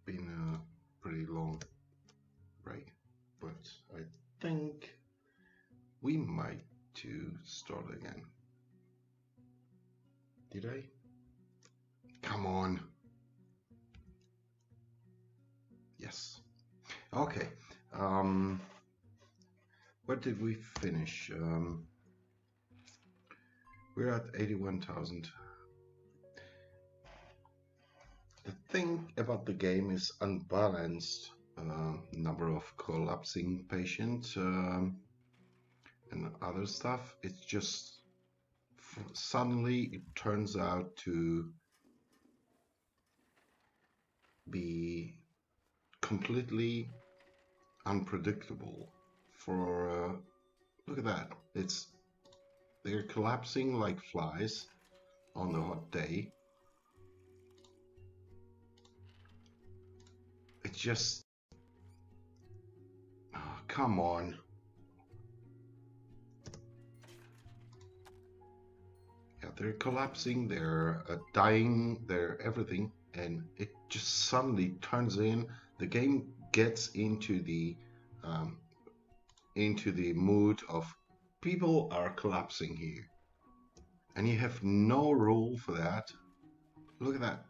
been a pretty long break, but I think we might to start again. Did I? Come on. Yes. Okay. What did we finish? We're at 81,000. The thing about the game is unbalanced number of collapsing patients and other stuff. It's just suddenly it turns out to be completely unpredictable. For look at that, they're collapsing like flies on a hot day. It's just, oh, come on. Yeah, they're collapsing, they're dying, they're everything, and it just suddenly turns in. The game gets into the mood of people are collapsing here, and you have no rule for that. Look at that.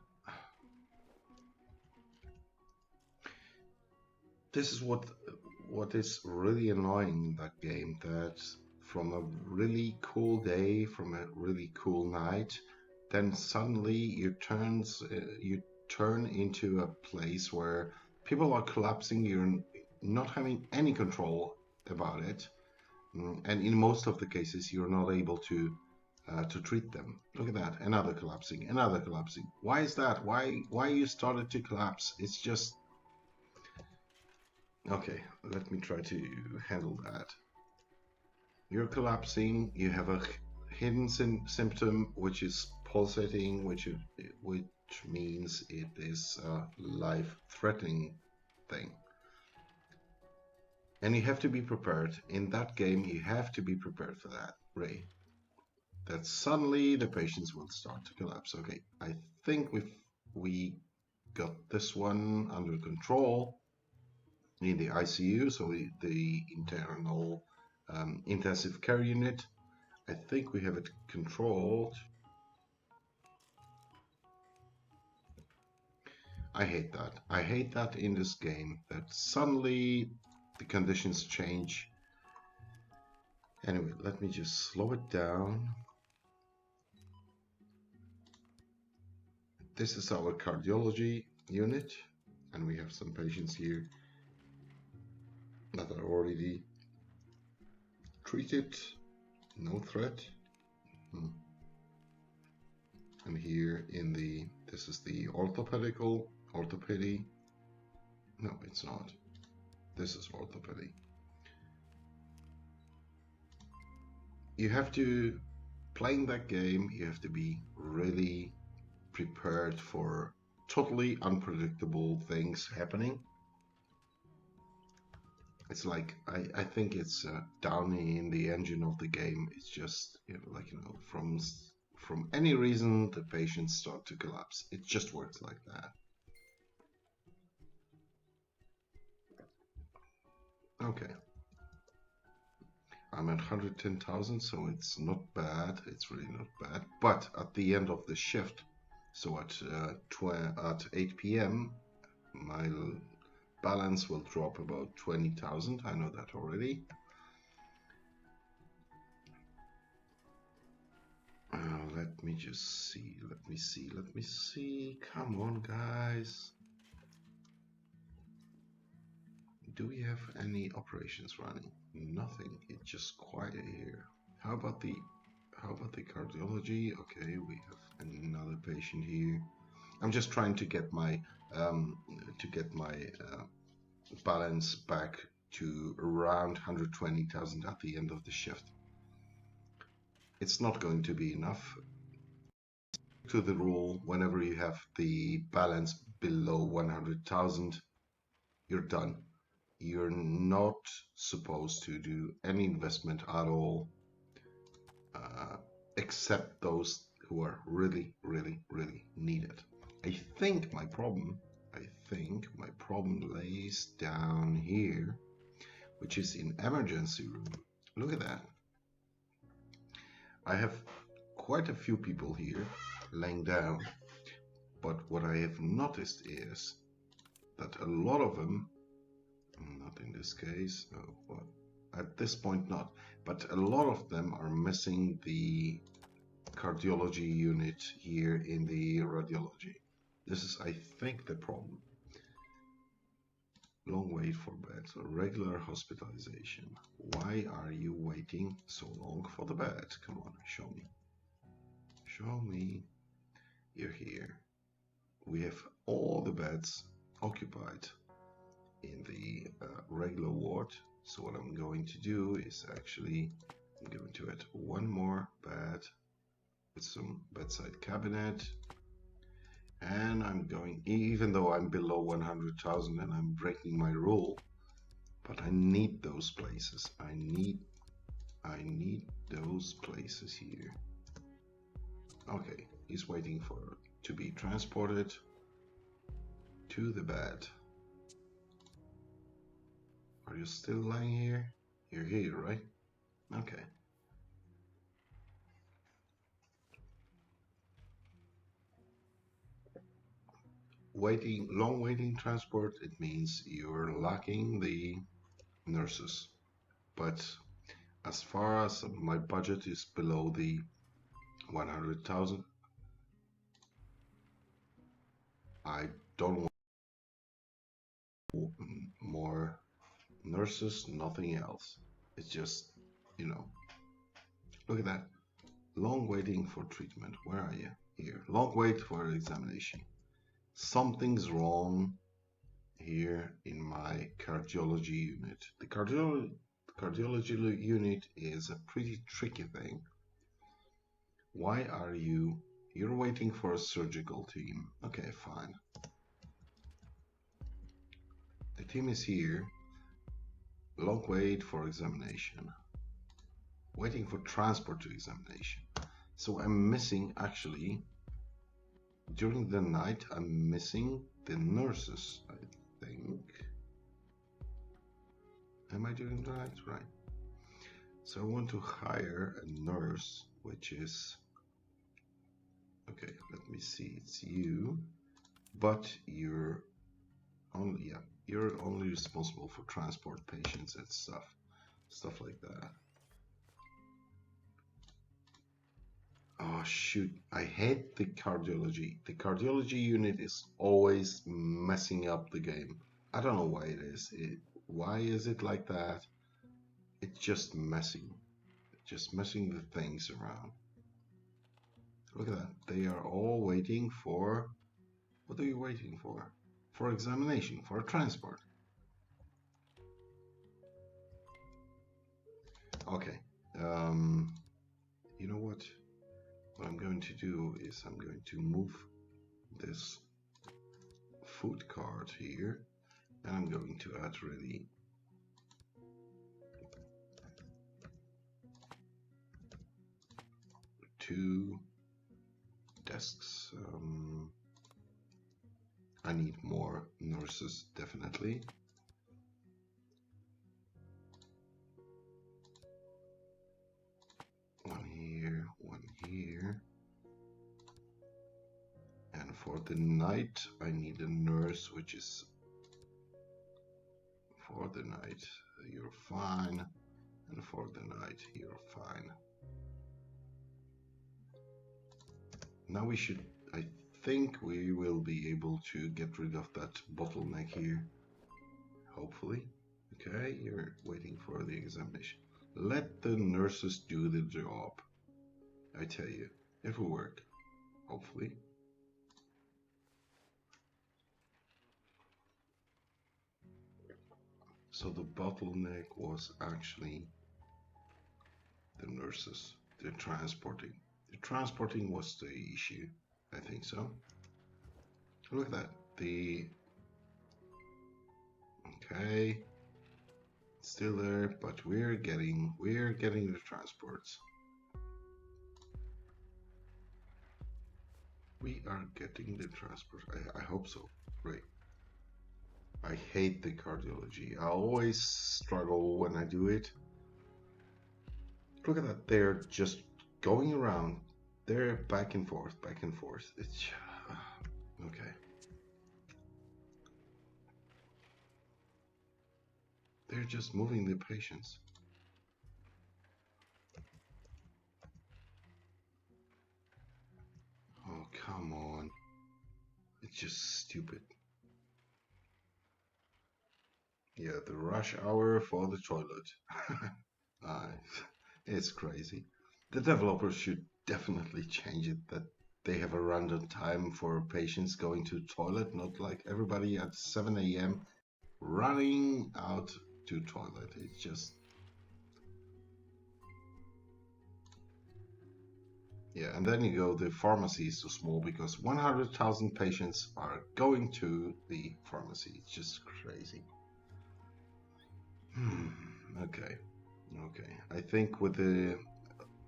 This is what is really annoying in that game, that from a really cool day, from a really cool night, then suddenly you turn into a place where people are collapsing, you're not having any control about it, and in most of the cases you're not able to treat them. Look at that, another collapsing, another collapsing. Why is that? Why you started to collapse? It's just okay. Let me try to handle that. You're collapsing. You have a hidden symptom which is pulsating, which means it is a life-threatening thing. And you have to be prepared. In that game, you have to be prepared for that, Ray. That suddenly the patients will start to collapse. Okay, I think we got this one under control in the ICU, so the internal intensive care unit. I think we have it controlled. I hate that. I hate that in this game, that suddenly the conditions change. Anyway, let me just slow it down. This is our cardiology unit, and we have some patients here that are already treated, no threat. And here in this is the orthopedy. No, it's not. This is orthopedy. You have to, playing that game, you have to be really prepared for totally unpredictable things happening. It's like, I think it's down in the engine of the game. It's just, from any reason the patients start to collapse. It just works like that. Okay. I'm at 110,000, so it's not bad. It's really not bad. But at the end of the shift, so at 8 p.m., my balance will drop about 20,000. I know that already. Let me just see. Let me see. Come on, guys. Do we have any operations running? Nothing. It's just quiet here. How about the cardiology? Okay, we have another patient here. I'm just trying to get my balance back to around 120,000 at the end of the shift. It's not going to be enough. To the rule, whenever you have the balance below 100,000, you're done. You're not supposed to do any investment at all, except those who are really, really, really needed. I think my problem lays down here, which is in emergency room. Look at that. I have quite a few people here laying down, but what I have noticed is that a lot of them, not in this case, well, at this point not, but a lot of them are missing the cardiology unit here in the radiology. This is, I think, the problem. Long wait for bed, so regular hospitalization. Why are you waiting so long for the bed? Come on, show me. Show me. You're here. We have all the beds occupied in the regular ward. So what I'm going to do is actually, I'm going to add one more bed with some bedside cabinet. And I'm going, even though I'm below 100,000 and I'm breaking my rule, but I need those places. I need those places here. Okay, he's waiting to be transported to the bed. Are you still lying here? You're here, right? Okay. Long waiting transport, it means you're lacking the nurses. But as far as my budget is below the 100,000, I don't want more nurses, nothing else. It's just, you know, look at that. Long waiting for treatment. Where are you? Here. Long wait for examination. Something's wrong here in my cardiology unit. The cardiology unit is a pretty tricky thing. Why are you're waiting for a surgical team? Okay, fine. The team is here. Long wait for examination. Waiting for transport to examination. So I'm missing, actually, during the night, I'm missing the nurses, I think. Am I doing the right? So I want to hire a nurse, which is, okay, let me see, it's you, but you're only responsible for transport patients and stuff like that. Oh shoot, I hate the cardiology. The cardiology unit is always messing up the game. I don't know why it is. Why is it like that? It's just messing the things around. Look at that. They are all waiting for, what are you waiting for? For examination, for transport. Okay. You know what? What I'm going to do is I'm going to move this food cart here, and I'm going to add really two desks. I need more nurses, definitely. One here. And for the night, I need a nurse, which is for the night. You're fine. And for the night, you're fine. Now I think we will be able to get rid of that bottleneck here. Hopefully. Okay, you're waiting for the examination. Let the nurses do the job. I tell you, it will work. Hopefully. So the bottleneck was actually the nurses, the transporting. The transporting was the issue, I think so. Look at that. Okay, still there, but we're getting the transports. We are getting the transport. I hope so. Right. I hate the cardiology. I always struggle when I do it. Look at that. They're just going around. They're back and forth, back and forth. It's okay. They're just moving the patients. Oh, come on. It's just stupid. Yeah, the rush hour for the toilet. It's crazy. The developers should definitely change it that they have a random time for patients going to toilet, not like everybody at 7 a.m. running out to toilet. It's just, yeah, and then you go, the pharmacy is so small because 100,000 patients are going to the pharmacy. It's just crazy. Okay. I think with the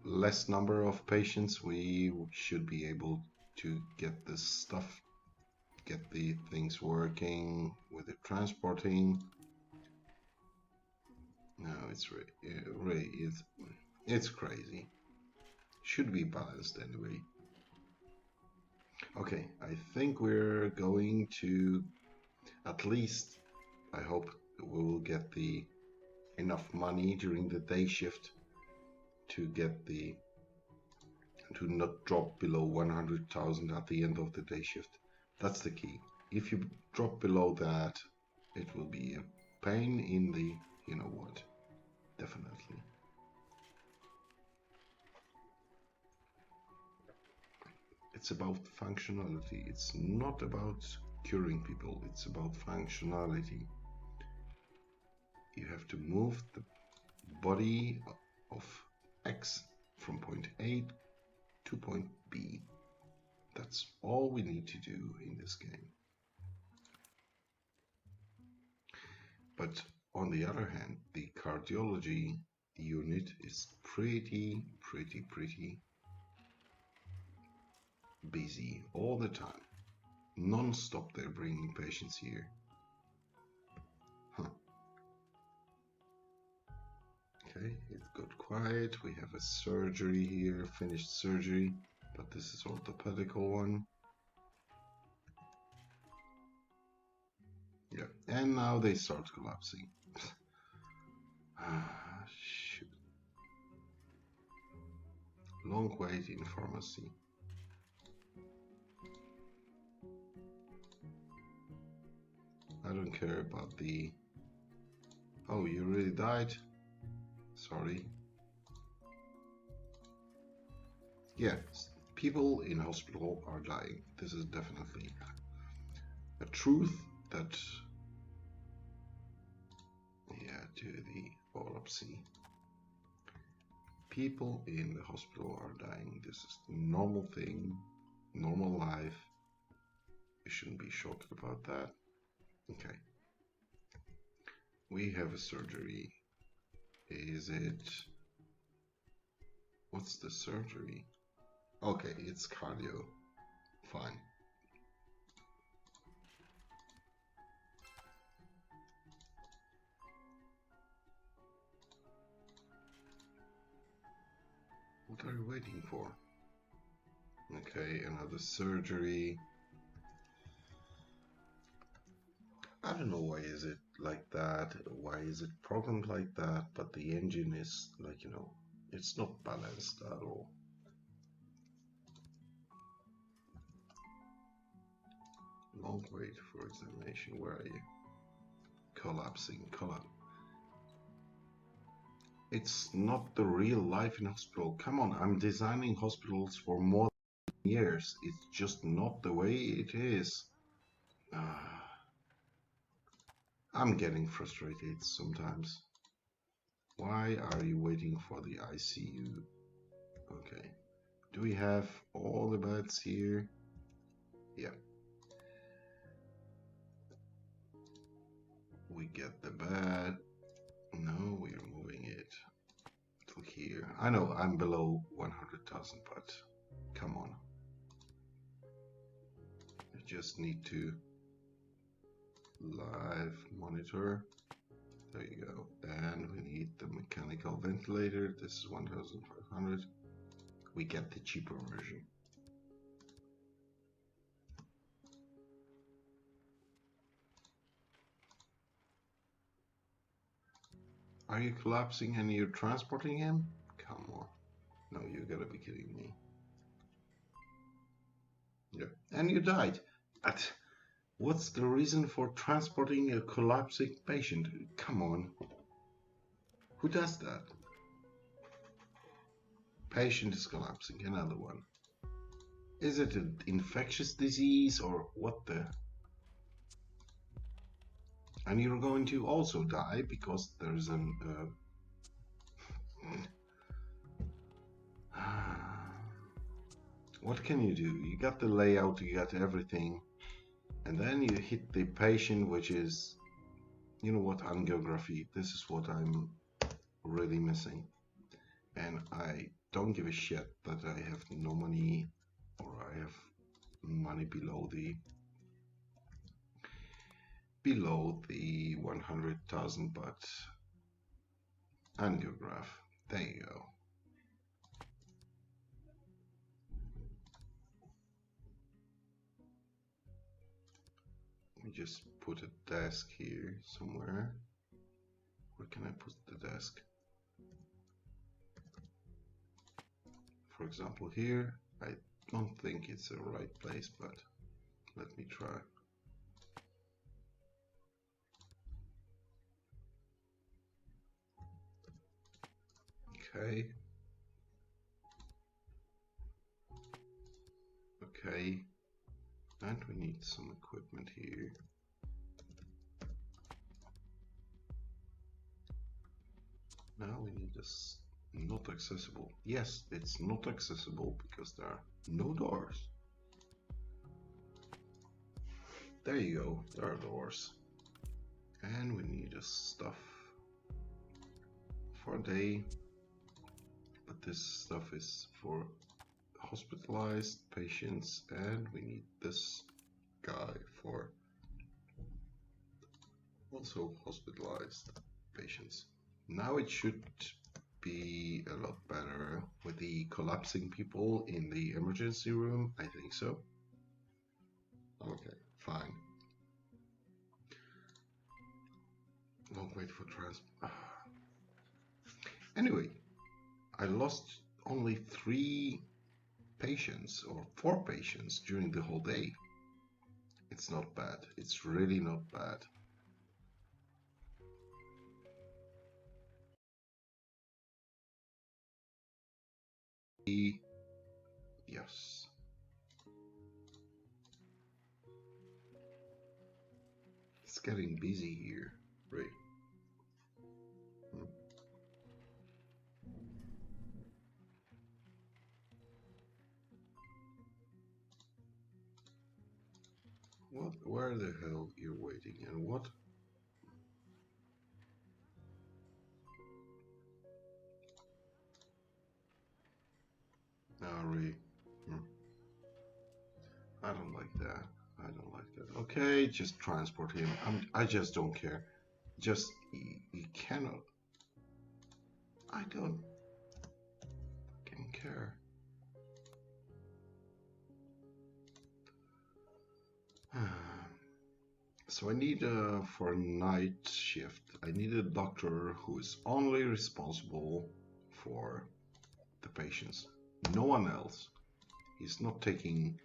less number of patients, we should be able to get this stuff, get the things working with the transporting. No, it's really it's crazy. Should be balanced anyway. Okay, I think we're going to, at least I hope we will get the enough money during the day shift to get the to not drop below 100,000 at the end of the day shift. That's the key. If you drop below that, it will be a pain in the, you know what, definitely. It's about functionality. It's not about curing people. It's about functionality. You have to move the body of X from point A to point B. That's all we need to do in this game. But on the other hand, the cardiology unit is pretty busy all the time. Non-stop they're bringing patients here. Huh. Okay, it got quiet. We have a surgery here, finished surgery, but this is orthopedical one. Yeah, and now they start collapsing. Shoot. Long wait in pharmacy. I don't care about the... Oh, you really died? Sorry. Yes, people in hospital are dying. This is definitely a truth that... Yeah, do the autopsy. People in the hospital are dying. This is the normal thing, normal life. You shouldn't be shocked about that. Okay. We have a surgery. Is it... What's the surgery? Okay, it's cardio. Fine. What are you waiting for? Okay, another surgery. I don't know why is it like that, why is it programmed like that, but the engine is like, you know, it's not balanced at all. Long wait for examination, where are you? Collapsing. It's not the real life in hospital. Come on, I'm designing hospitals for more than years. It's just not the way it is. I'm getting frustrated sometimes. Why are you waiting for the ICU? Okay. Do we have all the beds here? Yeah. We get the bed. No, we're moving it to here. I know I'm below 100,000, but come on. just need to live monitor. There you go. And we need the mechanical ventilator. This is 1500. We get the cheaper version. Are you collapsing and you're transporting him? Come on. No, you gotta be kidding me. Yeah. And you died. What's the reason for transporting a collapsing patient? Come on. Who does that? Patient is collapsing. Another one. Is it an infectious disease or what the... And you're going to also die because there's an... What can you do? You got the layout, you got everything. And then you hit the patient, which is... You know what? Angiography. This is what I'm really missing. And I don't give a shit that I have no money, or I have money below the 100,000, but angiograph. There you go. Let me just put a desk here somewhere. Where can I put the desk? For example, here. I don't think it's the right place, but let me try. Okay. Okay. And we need some equipment here. Now we need this not accessible. Yes, it's not accessible because there are no doors. There you go, there are doors. And we need this stuff for a day. But this stuff is for hospitalized patients, and we need this guy for also hospitalized patients. Now it should be a lot better with the collapsing people in the emergency room. I think so. Okay, fine. Don't wait for Anyway, I lost only 3 patients or 4 patients during the whole day. It's not bad. It's really not bad. Yes. It's getting busy here, right? What? Where the hell you're waiting and what? Really? I don't like that. I don't like that. Okay, just transport him. I just don't care. Just, you cannot. I don't fucking care. So I need, for a night shift, I need a doctor who is only responsible for the patients. No one else. He's not taking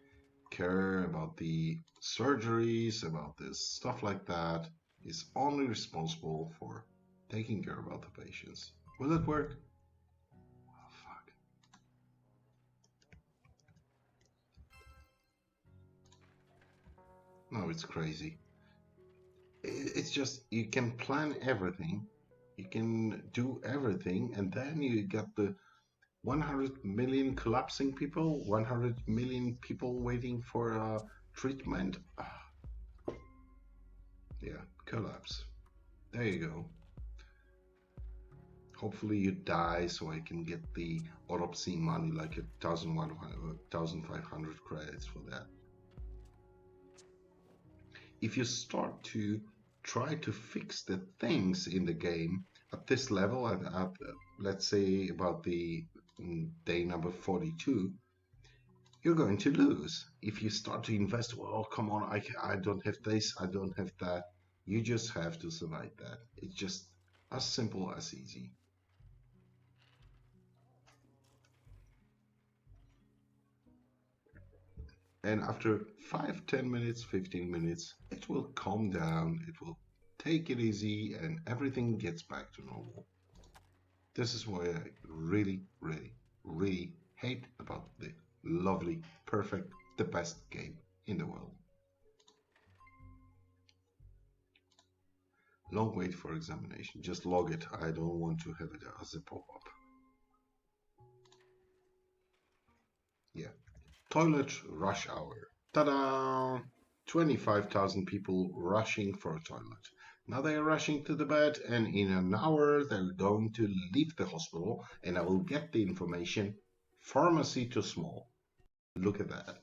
care about the surgeries, about this stuff like that. He's only responsible for taking care about the patients. Will it work? Oh, fuck. No, it's crazy. It's just, you can plan everything, you can do everything, and then you got the 100 million collapsing people, 100 million people waiting for treatment. Yeah, collapse. There you go. Hopefully you die so I can get the autopsy money, like 1,500 credits for that. if you start to try to fix the things in the game at this level, at let's say about the day number 42, you're going to lose. If you start to invest, well, come on, I don't have this, I don't have that. You just have to survive that. It's just as simple as easy. And after 5, 10 minutes, 15 minutes, it will calm down, it will take it easy, and everything gets back to normal. This is what I really, really, really hate about the lovely, perfect, the best game in the world. Long wait for examination. Just log it. I don't want to have it as a pop-up. Yeah. Toilet rush hour. Ta-da! 25,000 people rushing for a toilet. Now they are rushing to the bed, and in an hour they're going to leave the hospital, and I will get the information. Pharmacy too small. Look at that.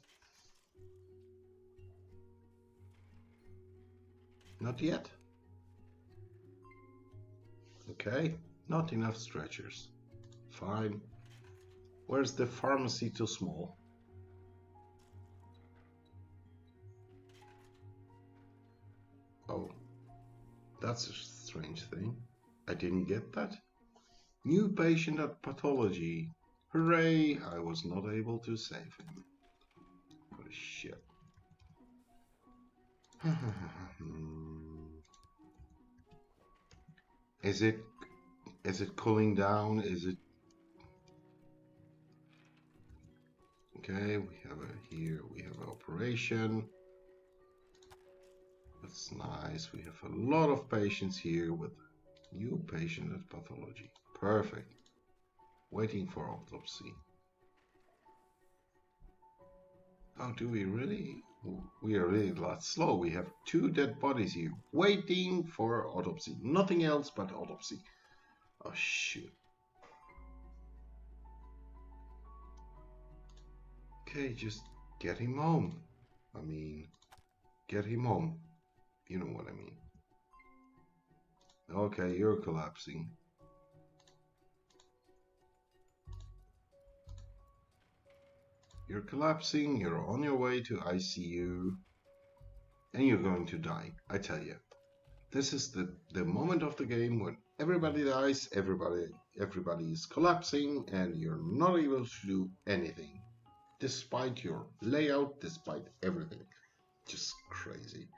Not yet. Okay, not enough stretchers. Fine. Where's the pharmacy too small? Oh, that's a strange thing. I didn't get that. New patient at pathology. Hooray! I was not able to save him. What a shit. Is it cooling down? Is it okay? We have here we have an operation. That's nice. We have a lot of patients here with new patient at pathology. Perfect. Waiting for autopsy. Oh, do we really? We are really a lot slow. We have 2 dead bodies here waiting for autopsy. Nothing else but autopsy. Oh, shoot. Okay, just get him home. I mean, get him home. You know what I mean. Okay, you're collapsing. You're collapsing, you're on your way to ICU, and you're going to die, I tell you. This is the moment of the game when everybody dies, everybody is collapsing, and you're not able to do anything. Despite your layout, despite everything. Just crazy.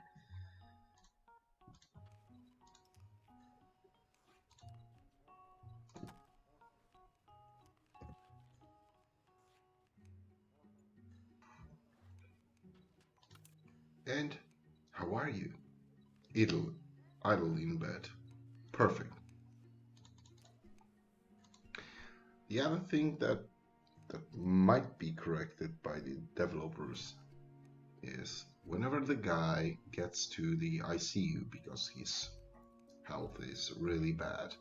And how are you? Idle in bed. Perfect. The other thing that might be corrected by the developers is whenever the guy gets to the ICU because his health is really bad,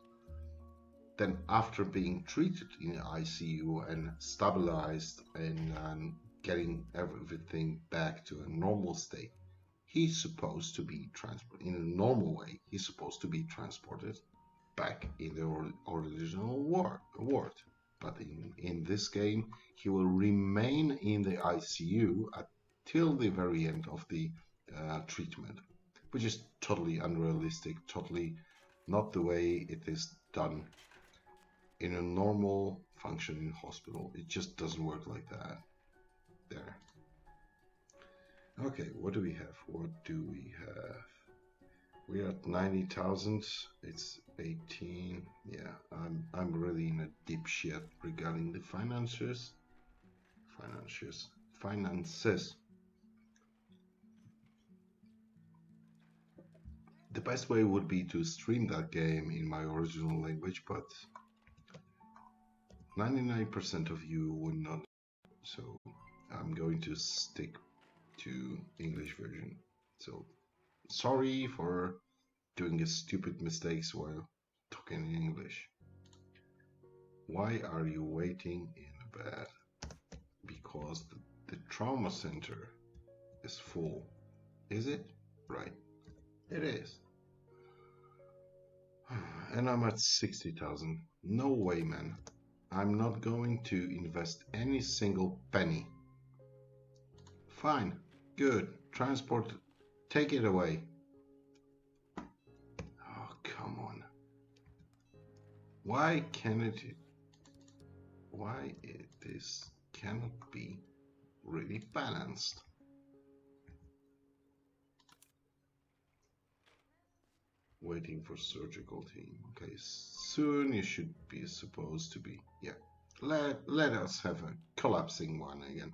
then after being treated in the ICU and stabilized and getting everything back to a normal state, he's supposed to be transported in a normal way. He's supposed to be transported back in the original ward. But in this game, he will remain in the ICU until the very end of the treatment, which is totally unrealistic, totally not the way it is done in a normal functioning hospital. It just doesn't work like that. There. Okay, what do we have? What do we have? We're at 90,000. It's 18. Yeah, I'm really in a deep shit regarding the finances. Finances. The best way would be to stream that game in my original language, but 99% of you would not. So I'm going to stick to English version. So sorry for doing stupid mistakes while talking in English. Why are you waiting in a bed? Because the trauma center is full. Is it? right? It is. And I'm at 60,000. No way, man. I'm not going to invest any single penny. Fine. Good. Transport. Take it away. Oh, come on. Why this cannot be really balanced? Waiting for surgical team. Okay, soon you should be supposed to be. Yeah. Let us have a collapsing one again.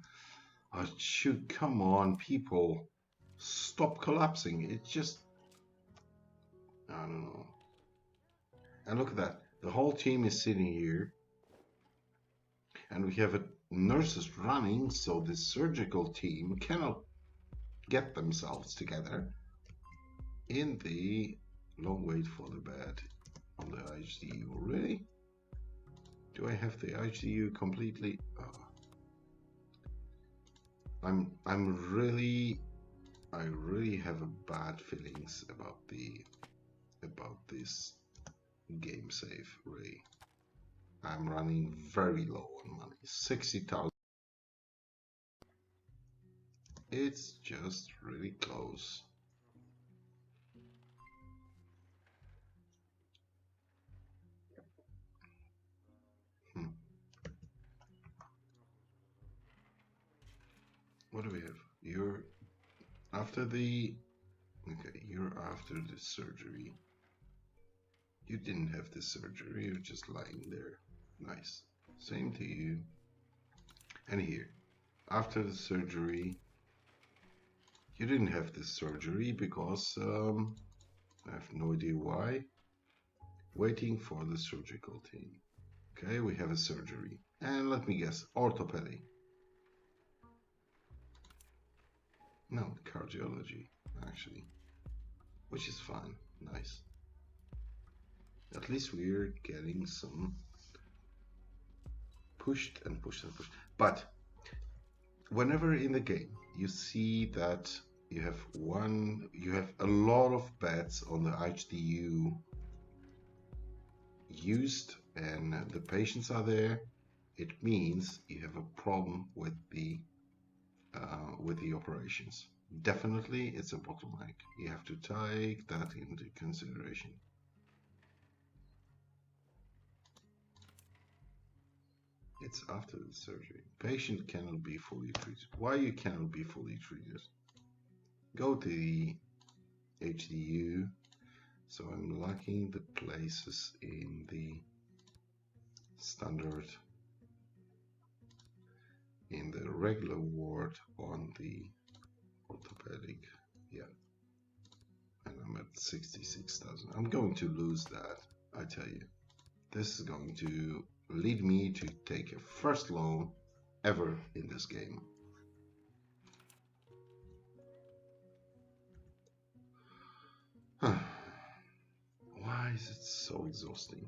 Oh, shoot, come on, people. Stop collapsing. It just, I don't know. And look at that. The whole team is sitting here. And we have nurses running, so the surgical team cannot get themselves together in the long wait for the bed on the IHDU. Really? Do I have the IHDU completely? I really have a bad feelings about this game save. Really, I'm running very low on money. 60,000. It's just really close. What do we have? You're after the surgery. You didn't have the surgery, you're just lying there. Nice. Same to you. And here, after the surgery, you didn't have the surgery because I have no idea why. Waiting for the surgical team. Okay, we have a surgery. And let me guess, orthopedic. No, cardiology, actually. Which is fine. Nice. At least we're getting some pushed and pushed and pushed. But whenever in the game you see that you have a lot of beds on the HDU used and the patients are there, it means you have a problem with the operations. Definitely it's a bottleneck. You have to take that into consideration. It's after the surgery. Patient cannot be fully treated. Why you cannot be fully treated? Go to the HDU. So I'm lacking the places in the standard, in the regular ward on the orthopedic. Yeah. And I'm at 66,000. I'm going to lose that, I tell you. This is going to lead me to take a first loan ever in this game. Why is it so exhausting?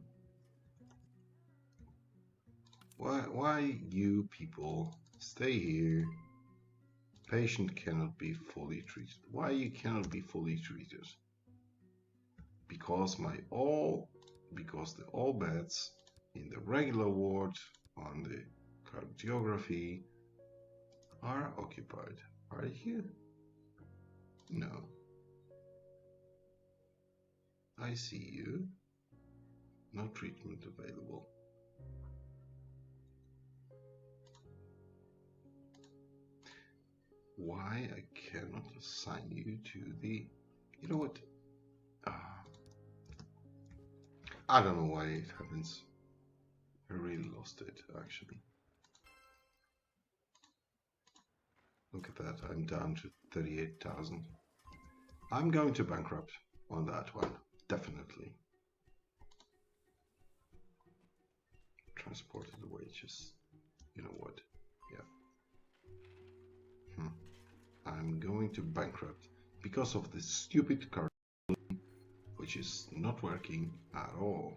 Why you people stay here? Patient cannot be fully treated. Why you cannot be fully treated? Because the all beds in the regular ward on the cardiography are occupied. Are you? No. I see you. No treatment available. Why I cannot assign you to the... You know what? I don't know why it happens. I really lost it, actually. Look at that, I'm down to 38,000. I'm going to bankrupt on that one, definitely. Transported wages. You know what? Yeah. I'm going to bankrupt because of this stupid card, which is not working at all.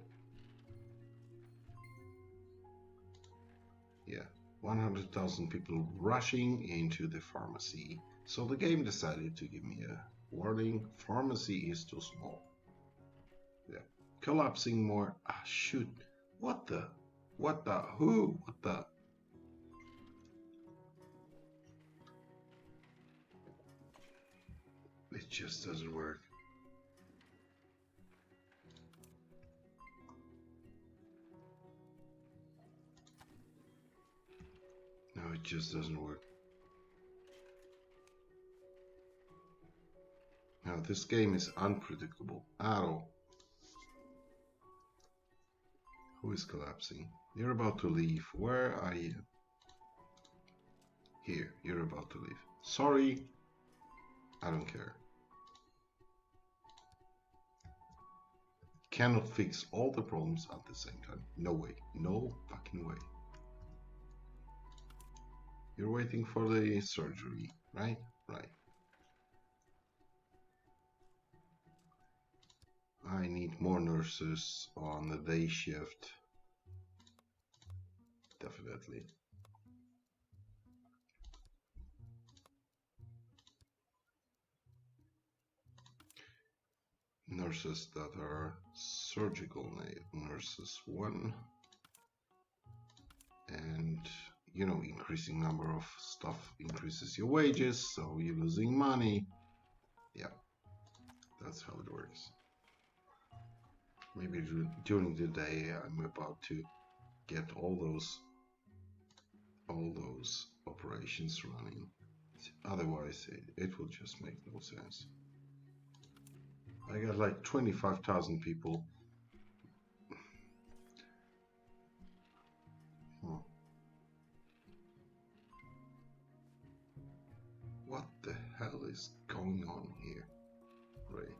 Yeah, 100,000 people rushing into the pharmacy. So the game decided to give me Warning, pharmacy is too small. Yeah. Collapsing more. Ah, shoot. What the? What the? Who? What the? It just doesn't work. No, it just doesn't work. Now, this game is unpredictable at all. Who is collapsing? You're about to leave. Where are you? Here, you're about to leave. Sorry, I don't care. Cannot fix all the problems at the same time. No way. No fucking way. You're waiting for the surgery, right? Right. I need more nurses on the day shift. Definitely. Nurses that are surgical nurses 1. And, you know, increasing number of stuff increases your wages, so you're losing money. Yeah, that's how it works. Maybe during the day I'm about to get all those operations running. Otherwise it will just make no sense. I got like 25,000 people. What the hell is going on here, Ray?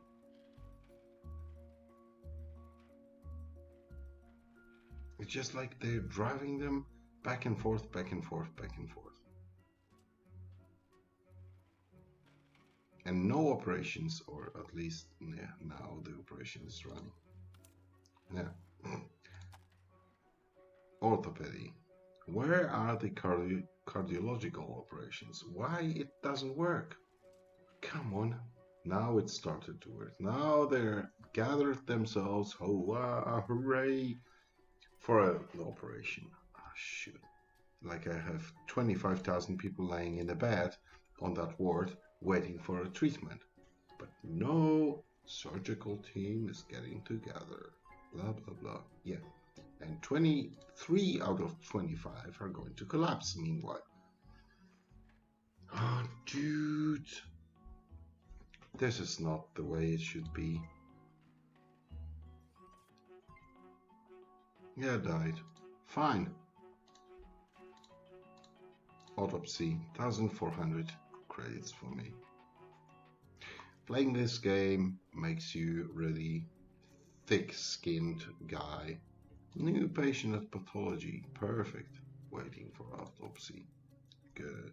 It's just like they're driving them back and forth, back and forth, back and forth. And no operations, or at least yeah, now the operation is running. Yeah. Orthopedy. Where are the cardiological operations? Why it doesn't work? Come on. Now it started to work. Now they're gathered themselves. Hooray! For an operation. Ah, shoot. Like I have 25,000 people lying in a bed on that ward waiting for a treatment. But no surgical team is getting together. Blah, blah, blah. Yeah. And 23 out of 25 are going to collapse meanwhile. Oh, dude. This is not the way it should be. Yeah, died. Fine. Autopsy, 1,400 credits for me. Playing this game makes you really thick-skinned guy. New patient at pathology, perfect. Waiting for autopsy. Good.